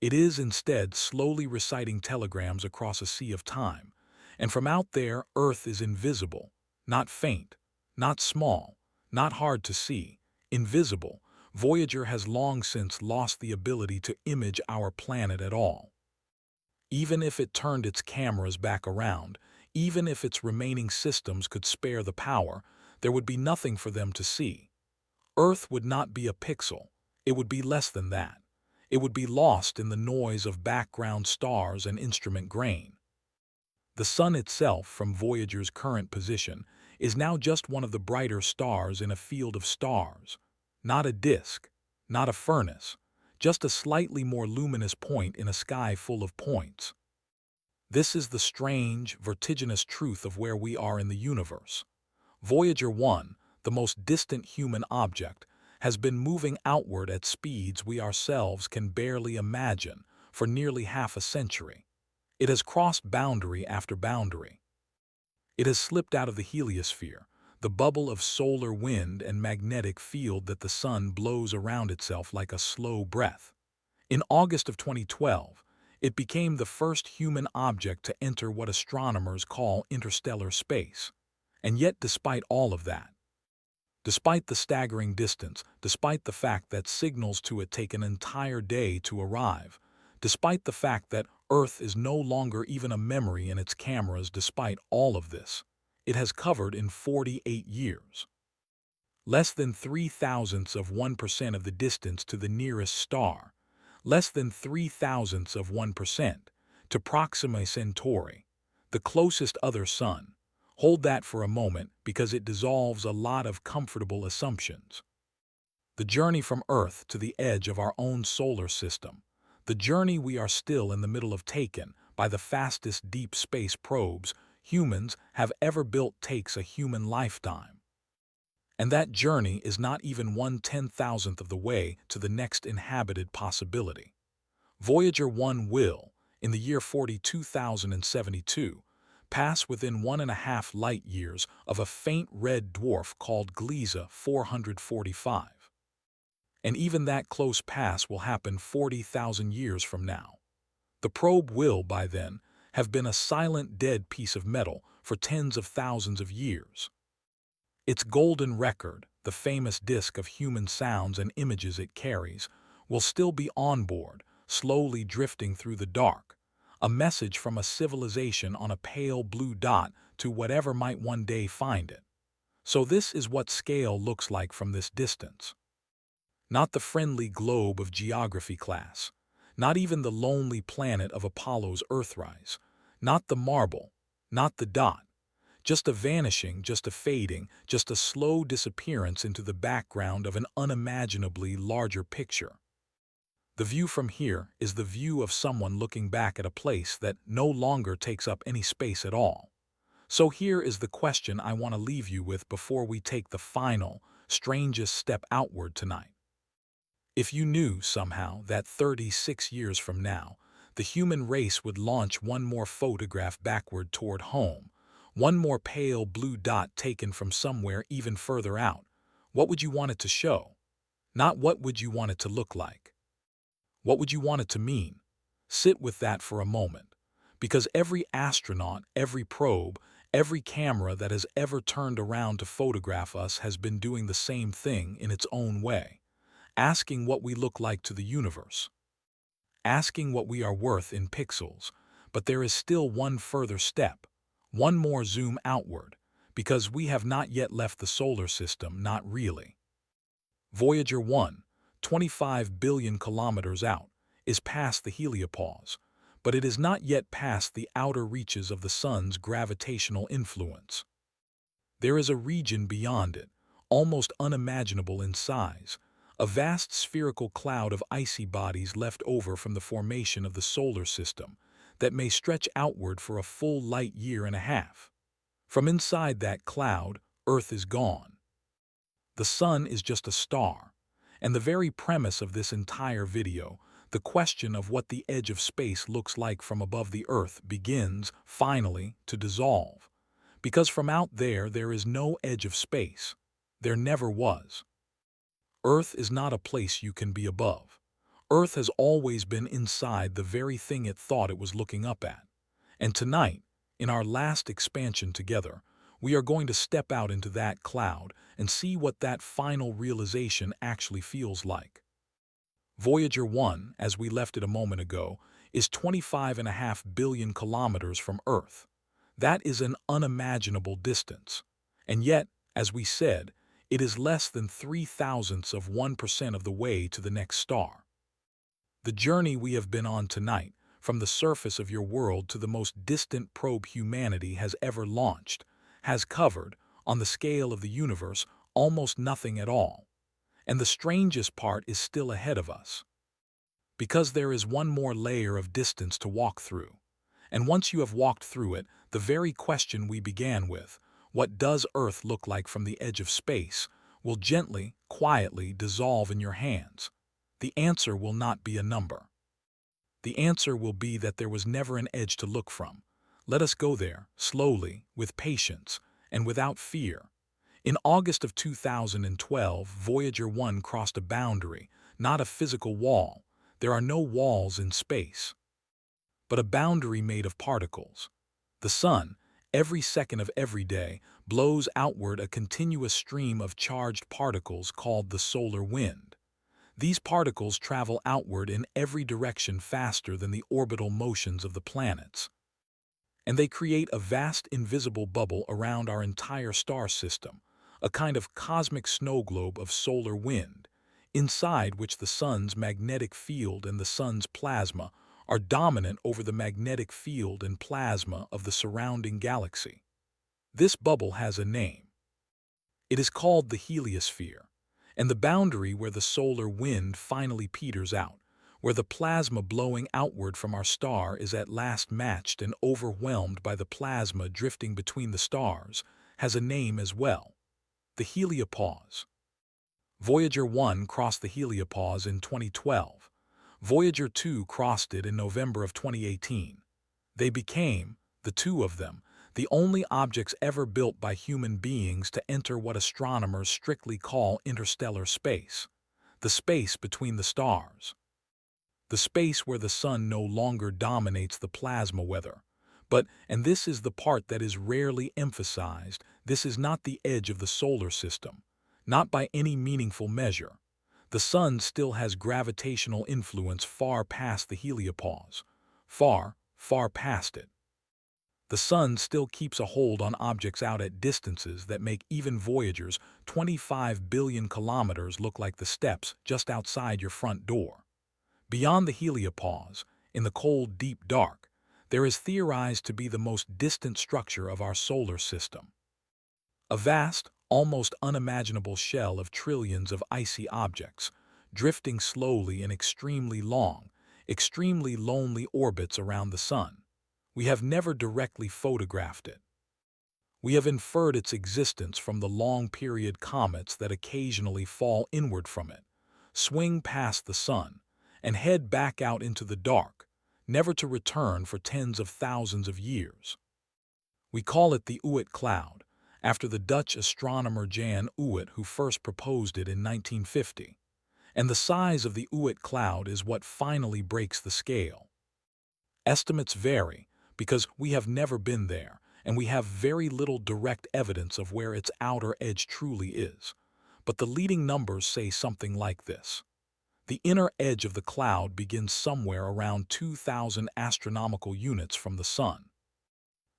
It is instead slowly reciting telegrams across a sea of time, and from out there Earth is invisible, not faint, not small, not hard to see, invisible. Voyager has long since lost the ability to image our planet at all. Even if it turned its cameras back around, even if its remaining systems could spare the power, there would be nothing for them to see. Earth would not be a pixel. It would be less than that. It would be lost in the noise of background stars and instrument grain. The Sun itself, from Voyager's current position, is now just one of the brighter stars in a field of stars. Not a disk, not a furnace, just a slightly more luminous point in a sky full of points. This is the strange, vertiginous truth of where we are in the universe. Voyager 1, the most distant human object, has been moving outward at speeds we ourselves can barely imagine for nearly half a century. It has crossed boundary after boundary. It has slipped out of the heliosphere, the bubble of solar wind and magnetic field that the Sun blows around itself like a slow breath. In August of 2012, it became the first human object to enter what astronomers call interstellar space. And yet, despite all of that, despite the staggering distance, despite the fact that signals to it take an entire day to arrive, despite the fact that Earth is no longer even a memory in its cameras, despite all of this, it has covered in 48 years. Less than 0.003% of the distance to the nearest star, less than 0.003% to Proxima Centauri, the closest other sun. Hold that for a moment because it dissolves a lot of comfortable assumptions. The journey from Earth to the edge of our own solar system, the journey we are still in the middle of taken by the fastest deep space probes humans have ever built, takes a human lifetime. And that journey is not even 1/10,000th of the way to the next inhabited possibility. Voyager 1 will, in the year 42,072, pass within 1.5 light-years of a faint red dwarf called Gliese 445. And even that close pass will happen 40,000 years from now. The probe will, by then, have been a silent dead piece of metal for tens of thousands of years. Its golden record, the famous disk of human sounds and images it carries, will still be on board, slowly drifting through the dark, a message from a civilization on a pale blue dot to whatever might one day find it. So this is what scale looks like from this distance. Not the friendly globe of geography class, not even the lonely planet of Apollo's Earthrise, not the marble, not the dot, just a vanishing, just a fading, just a slow disappearance into the background of an unimaginably larger picture. The view from here is the view of someone looking back at a place that no longer takes up any space at all. So here is the question I want to leave you with before we take the final, strangest step outward tonight. If you knew somehow that 36 years from now, the human race would launch one more photograph backward toward home, one more pale blue dot taken from somewhere even further out, what would you want it to show? Not what would you want it to look like. What would you want it to mean? Sit with that for a moment, because every astronaut, every probe, every camera that has ever turned around to photograph us has been doing the same thing in its own way, asking what we look like to the universe, asking what we are worth in pixels. But there is still one further step, one more zoom outward, because we have not yet left the solar system, not really. Voyager 1, 25 billion kilometers out, is past the heliopause, but it is not yet past the outer reaches of the Sun's gravitational influence. There is a region beyond it, almost unimaginable in size, a vast spherical cloud of icy bodies left over from the formation of the solar system that may stretch outward for a full light-year and a half. From inside that cloud, Earth is gone. The Sun is just a star, and the very premise of this entire video, the question of what the edge of space looks like from above the Earth, begins, finally, to dissolve. Because from out there, there is no edge of space. There never was. Earth is not a place you can be above. Earth has always been inside the very thing it thought it was looking up at. And tonight, in our last expansion together, we are going to step out into that cloud and see what that final realization actually feels like. Voyager 1, as we left it a moment ago, is 25.5 billion kilometers from Earth. That is an unimaginable distance. And yet, as we said, It is less than 0.003 of 1% of the way to the next star. The journey we have been on tonight, from the surface of your world to the most distant probe humanity has ever launched, has covered, on the scale of the universe, almost nothing at all. And the strangest part is still ahead of us. Because there is one more layer of distance to walk through. And once you have walked through it, the very question we began with, what does Earth look like from the edge of space, will gently, quietly dissolve in your hands. The answer will not be a number. The answer will be that there was never an edge to look from. Let us go there, slowly, with patience, and without fear. In August of 2012, Voyager 1 crossed a boundary, not a physical wall. There are no walls in space, but a boundary made of particles. The sun, every second of every day, blows outward a continuous stream of charged particles called the solar wind. These particles travel outward in every direction faster than the orbital motions of the planets. And they create a vast invisible bubble around our entire star system, a kind of cosmic snow globe of solar wind, inside which the sun's magnetic field and the sun's plasma are dominant over the magnetic field and plasma of the surrounding galaxy. This bubble has a name. It is called the heliosphere, and the boundary where the solar wind finally peters out, where the plasma blowing outward from our star is at last matched and overwhelmed by the plasma drifting between the stars, has a name as well: the heliopause. Voyager 1 crossed the heliopause in 2012. Voyager 2 crossed it in November of 2018. They became, the two of them, the only objects ever built by human beings to enter what astronomers strictly call interstellar space, the space between the stars. The space where the sun no longer dominates the plasma weather. But, and this is the part that is rarely emphasized, this is not the edge of the solar system, not by any meaningful measure. The sun still has gravitational influence far past the heliopause, far, far past it. The sun still keeps a hold on objects out at distances that make even Voyager's 25 billion kilometers look like the steps just outside your front door. Beyond the heliopause, in the cold, deep dark, there is theorized to be the most distant structure of our solar system. A vast, almost unimaginable shell of trillions of icy objects, drifting slowly in extremely long, extremely lonely orbits around the sun. We have never directly photographed it. We have inferred its existence from the long-period comets that occasionally fall inward from it, swing past the sun, and head back out into the dark, never to return for tens of thousands of years. We call it the Oort cloud, after the Dutch astronomer Jan Oort, who first proposed it in 1950. And the size of the Oort cloud is what finally breaks the scale. Estimates vary, because we have never been there, and we have very little direct evidence of where its outer edge truly is. But the leading numbers say something like this. The inner edge of the cloud begins somewhere around 2,000 astronomical units from the sun.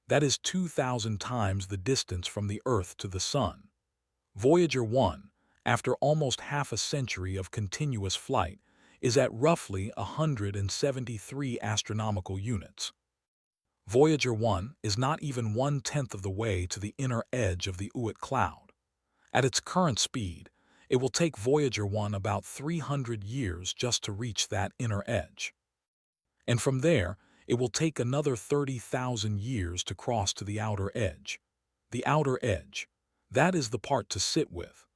That is 2,000 times the distance from the Earth to the sun. Voyager 1, after almost half a century of continuous flight, is at roughly 173 astronomical units. Voyager 1 is not even 1/10 of the way to the inner edge of the Oort cloud. At its current speed, it will take Voyager 1 about 300 years just to reach that inner edge. And from there, it will take another 30,000 years to cross to the outer edge. The outer edge. That is the part to sit with.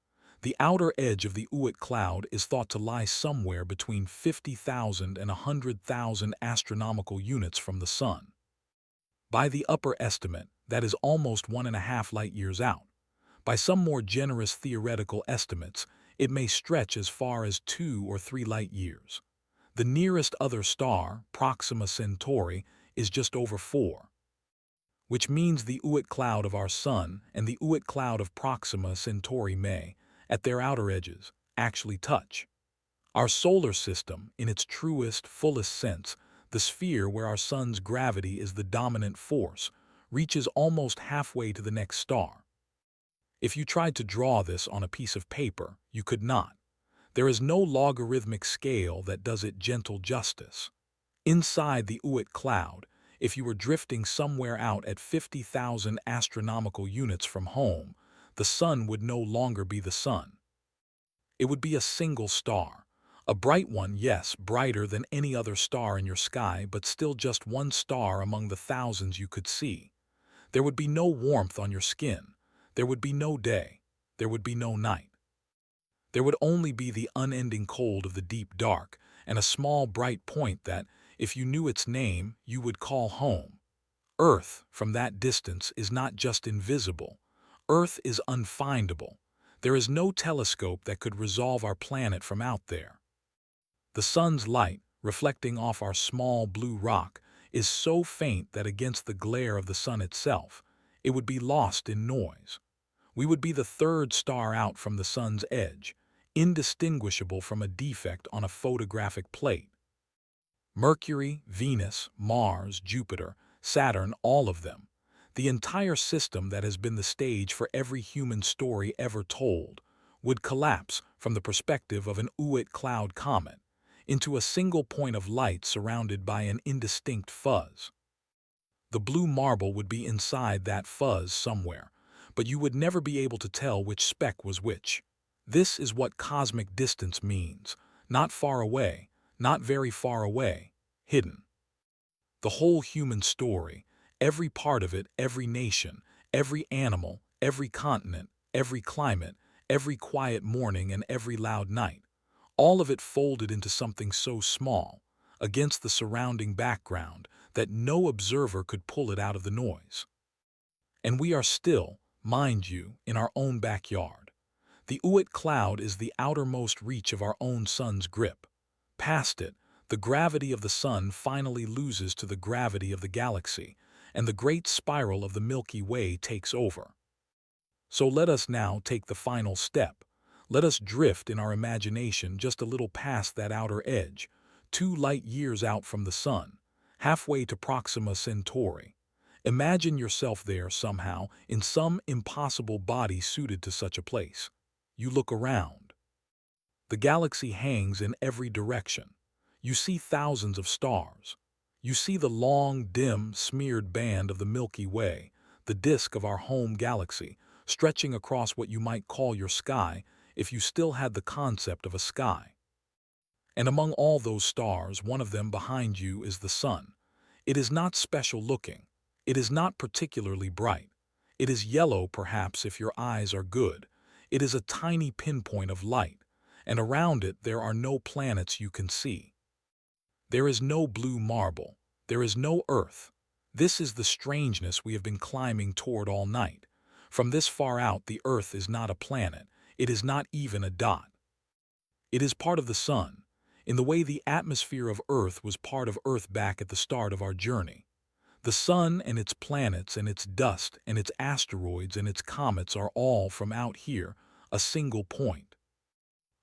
The outer edge of the Oort cloud is thought to lie somewhere between 50,000 and 100,000 astronomical units from the sun. By the upper estimate, that is almost 1.5 light years out. By some more generous theoretical estimates, it may stretch as far as 2 or 3 light years. The nearest other star, Proxima Centauri, is just over 4. Which means the Oort cloud of our sun and the Oort cloud of Proxima Centauri may, at their outer edges, actually touch. Our solar system, in its truest, fullest sense, the sphere where our sun's gravity is the dominant force, reaches almost halfway to the next star. If you tried to draw this on a piece of paper, you could not. There is no logarithmic scale that does it gentle justice. Inside the Oort cloud, if you were drifting somewhere out at 50,000 astronomical units from home, the sun would no longer be the sun. It would be a single star. A bright one, yes, brighter than any other star in your sky, but still just one star among the thousands you could see. There would be no warmth on your skin. There would be no day. There would be no night. There would only be the unending cold of the deep dark and a small bright point that, if you knew its name, you would call home. Earth, from that distance, is not just invisible. Earth is unfindable. There is no telescope that could resolve our planet from out there. The sun's light, reflecting off our small blue rock, is so faint that against the glare of the sun itself, it would be lost in noise. We would be the third star out from the sun's edge, indistinguishable from a defect on a photographic plate. Mercury, Venus, Mars, Jupiter, Saturn, all of them, the entire system that has been the stage for every human story ever told, would collapse from the perspective of an Oort cloud comet into a single point of light surrounded by an indistinct fuzz. The blue marble would be inside that fuzz somewhere, but you would never be able to tell which speck was which. This is what cosmic distance means. Not far away, not very far away, hidden. The whole human story, every part of it, every nation, every animal, every continent, every climate, every quiet morning and every loud night, all of it folded into something so small, against the surrounding background, that no observer could pull it out of the noise. And we are still, mind you, in our own backyard. The Oort cloud is the outermost reach of our own sun's grip. Past it, the gravity of the sun finally loses to the gravity of the galaxy, and the great spiral of the Milky Way takes over. So let us now take the final step. Let us drift in our imagination just a little past that outer edge, 2 light years out from the sun, halfway to Proxima Centauri. Imagine yourself there somehow, in some impossible body suited to such a place. You look around. The galaxy hangs in every direction. You see thousands of stars. You see the long, dim, smeared band of the Milky Way, the disk of our home galaxy, stretching across what you might call your sky if you still had the concept of a sky. And among all those stars, one of them behind you is the sun. It is not special looking. It is not particularly bright. It is yellow, perhaps, if your eyes are good. It is a tiny pinpoint of light, and around it there are no planets you can see. There is no blue marble. There is no Earth. This is the strangeness we have been climbing toward all night. From this far out, the Earth is not a planet. It is not even a dot. It is part of the sun, in the way the atmosphere of Earth was part of Earth back at the start of our journey. The sun and its planets and its dust and its asteroids and its comets are all from out here, a single point.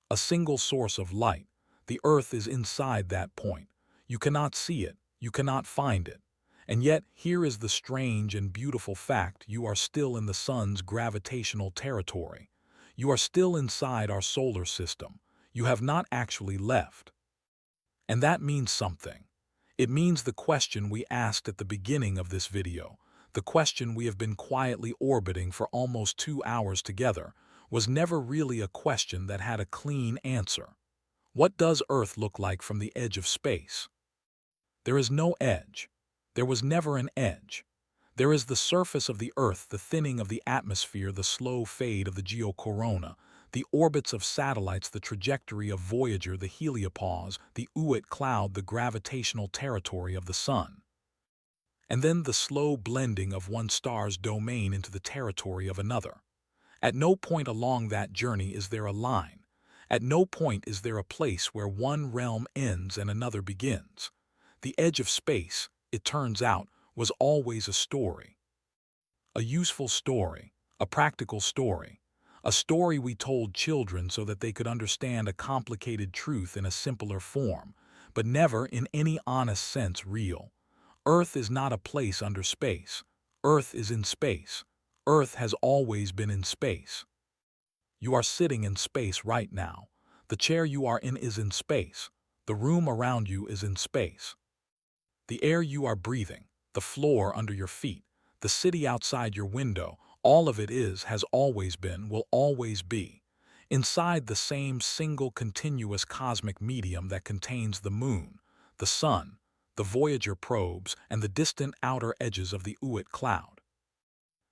A single source of light. The Earth is inside that point. You cannot see it. You cannot find it. And yet, here is the strange and beautiful fact: you are still in the sun's gravitational territory. You are still inside our solar system. You have not actually left. And that means something. It means the question we asked at the beginning of this video, the question we have been quietly orbiting for almost 2 hours together, was never really a question that had a clean answer. What does Earth look like from the edge of space? There is no edge. There was never an edge. There is the surface of the Earth, the thinning of the atmosphere, the slow fade of the geocorona, the orbits of satellites, the trajectory of Voyager, the heliopause, the Oort cloud, the gravitational territory of the sun. And then the slow blending of one star's domain into the territory of another. At no point along that journey is there a line. At no point is there a place where one realm ends and another begins. The edge of space, it turns out, was always a story. A useful story, a practical story, a story we told children so that they could understand a complicated truth in a simpler form, but never in any honest sense real. Earth is not a place under space. Earth is in space. Earth has always been in space. You are sitting in space right now. The chair you are in is in space. The room around you is in space. The air you are breathing, the floor under your feet, the city outside your window, all of it has always been, will always be, inside the same single continuous cosmic medium that contains the moon, the sun, the Voyager probes, and the distant outer edges of the Oort cloud.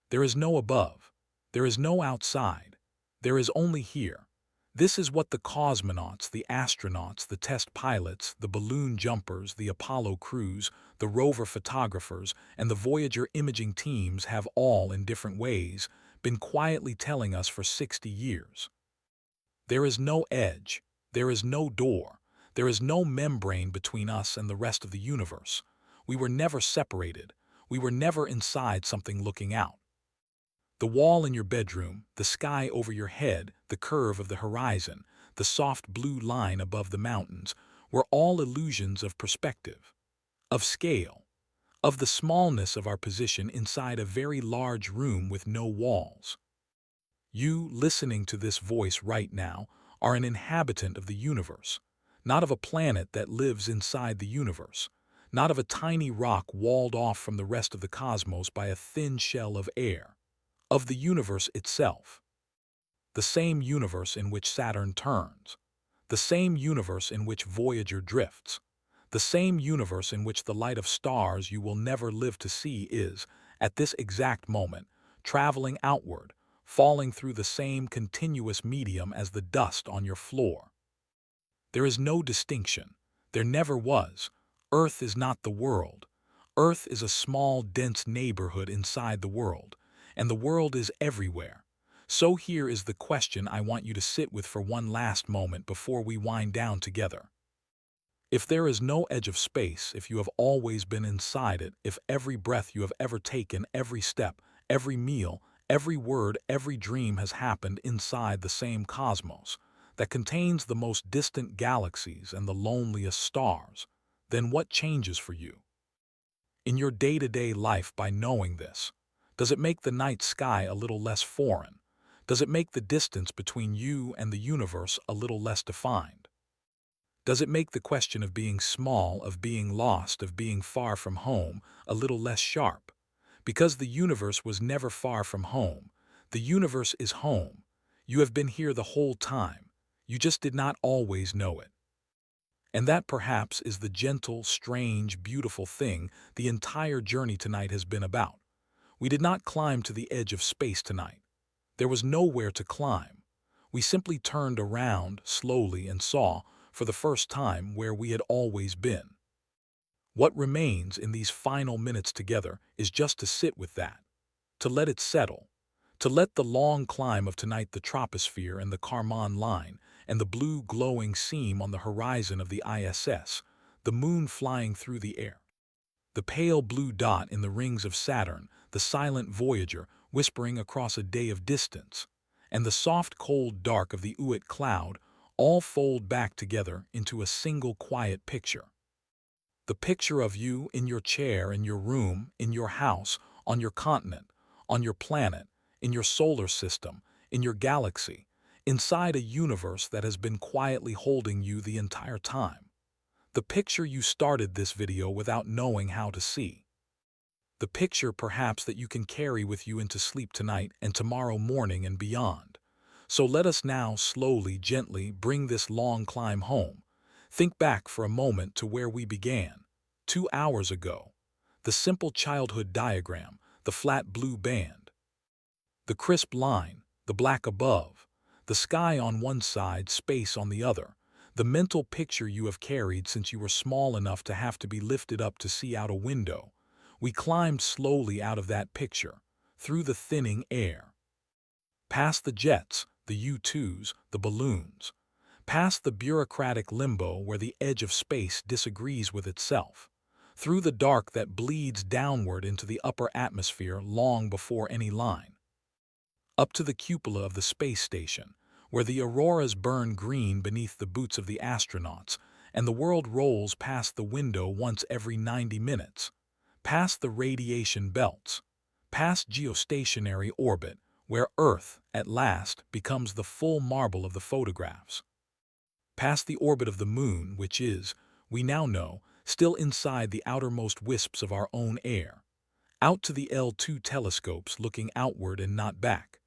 There is no above. There is no outside. There is only here. This is what the cosmonauts, the astronauts, the test pilots, the balloon jumpers, the Apollo crews, the rover photographers, and the Voyager imaging teams have all, in different ways, been quietly telling us for 60 years. There is no edge. There is no door. There is no membrane between us and the rest of the universe. We were never separated. We were never inside something looking out. The wall in your bedroom, the sky over your head, the curve of the horizon, the soft blue line above the mountains, were all illusions of perspective, of scale, of the smallness of our position inside a very large room with no walls. You, listening to this voice right now, are an inhabitant of the universe, not of a planet that lives inside the universe, not of a tiny rock walled off from the rest of the cosmos by a thin shell of air, of the universe itself. The same universe in which Saturn turns, the same universe in which Voyager drifts, the same universe in which the light of stars you will never live to see is, at this exact moment, traveling outward, falling through the same continuous medium as the dust on your floor. There is no distinction. There never was. Earth is not the world. Earth is a small, dense neighborhood inside the world, and the world is everywhere. So here is the question I want you to sit with for one last moment before we wind down together. If there is no edge of space, if you have always been inside it, if every breath you have ever taken, every step, every meal, every word, every dream has happened inside the same cosmos that contains the most distant galaxies and the loneliest stars, then what changes for you? In your day-to-day life by knowing this, does it make the night sky a little less foreign? Does it make the distance between you and the universe a little less defined? Does it make the question of being small, of being lost, of being far from home, a little less sharp? Because the universe was never far from home. The universe is home. You have been here the whole time. You just did not always know it. And that perhaps is the gentle, strange, beautiful thing the entire journey tonight has been about. We did not climb to the edge of space tonight. There was nowhere to climb. We simply turned around slowly and saw, for the first time, where we had always been. What remains in these final minutes together is just to sit with that, to let it settle, to let the long climb of tonight, the troposphere and the Kármán line, and the blue glowing seam on the horizon of the ISS, the moon flying through the air, the pale blue dot in the rings of Saturn, the silent Voyager whispering across a day of distance, and the soft cold dark of the Oort cloud all fold back together into a single quiet picture. The picture of you in your chair, in your room, in your house, on your continent, on your planet, in your solar system, in your galaxy, inside a universe that has been quietly holding you the entire time. The picture you started this video without knowing how to see. The picture perhaps that you can carry with you into sleep tonight and tomorrow morning and beyond. So let us now slowly, gently bring this long climb home. Think back for a moment to where we began, 2 hours ago. The simple childhood diagram, the flat blue band, the crisp line, the black above, the sky on one side, space on the other, the mental picture you have carried since you were small enough to have to be lifted up to see out a window. We climbed slowly out of that picture, through the thinning air, past the jets, the U-2s, the balloons, past the bureaucratic limbo where the edge of space disagrees with itself, through the dark that bleeds downward into the upper atmosphere long before any line, up to the cupola of the space station, where the auroras burn green beneath the boots of the astronauts, and the world rolls past the window once every 90 minutes, past the radiation belts, past geostationary orbit, where Earth, at last, becomes the full marble of the photographs. Past the orbit of the Moon, which is, we now know, still inside the outermost wisps of our own air. Out to the L2 telescopes looking outward and not back.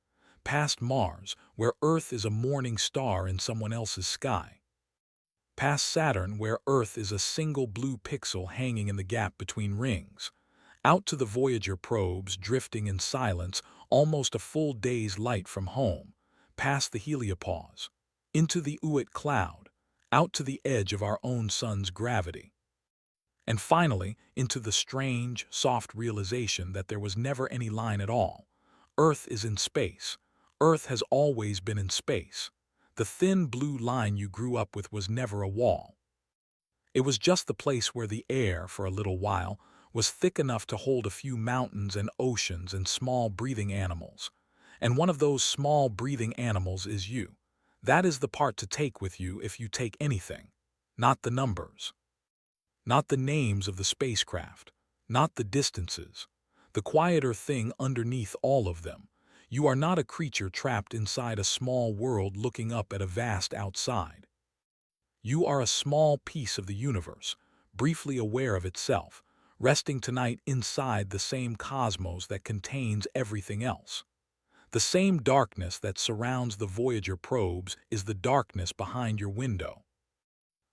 Past Mars, where Earth is a morning star in someone else's sky. Past Saturn, where Earth is a single blue pixel hanging in the gap between rings. Out to the Voyager probes drifting in silence, almost a full day's light from home. Past the heliopause. Into the Oort cloud. Out to the edge of our own sun's gravity. And finally, into the strange, soft realization that there was never any line at all. Earth is in space. Earth has always been in space. The thin blue line you grew up with was never a wall. It was just the place where the air, for a little while, was thick enough to hold a few mountains and oceans and small breathing animals. And one of those small breathing animals is you. That is the part to take with you if you take anything. Not the numbers. Not the names of the spacecraft. Not the distances. The quieter thing underneath all of them. You are not a creature trapped inside a small world looking up at a vast outside. You are a small piece of the universe, briefly aware of itself, resting tonight inside the same cosmos that contains everything else. The same darkness that surrounds the Voyager probes is the darkness behind your window.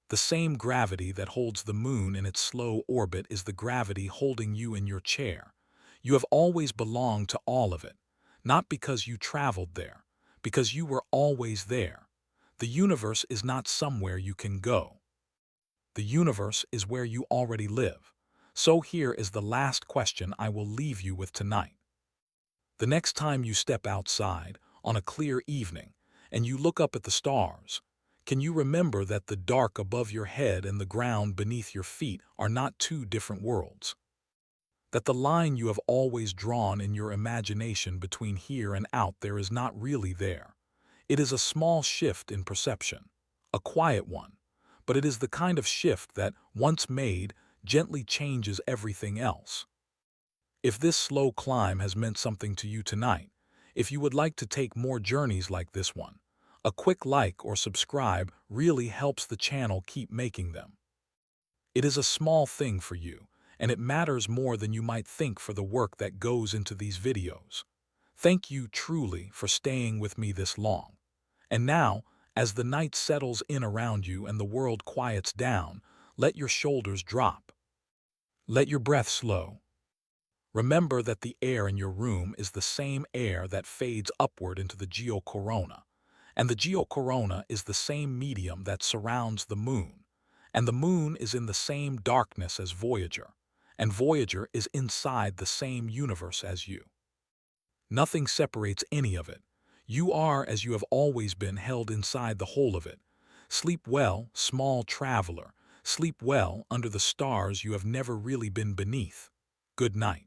The same gravity that holds the Moon in its slow orbit is the gravity holding you in your chair. You have always belonged to all of it. Not because you traveled there, because you were always there. The universe is not somewhere you can go. The universe is where you already live. So here is the last question I will leave you with tonight. The next time you step outside, on a clear evening, and you look up at the stars, can you remember that the dark above your head and the ground beneath your feet are not two different worlds? That the line you have always drawn in your imagination between here and out there is not really there. It is a small shift in perception, a quiet one, but it is the kind of shift that, once made, gently changes everything else. If this slow climb has meant something to you tonight, if you would like to take more journeys like this one, a quick like or subscribe really helps the channel keep making them. It is a small thing for you, and it matters more than you might think for the work that goes into these videos. Thank you truly for staying with me this long. And now, as the night settles in around you and the world quiets down, let your shoulders drop. Let your breath slow. Remember that the air in your room is the same air that fades upward into the geocorona, and the geocorona is the same medium that surrounds the Moon, and the Moon is in the same darkness as Voyager, and Voyager is inside the same universe as you. Nothing separates any of it. You are, as you have always been, held inside the whole of it. Sleep well, small traveler. Sleep well under the stars you have never really been beneath. Good night.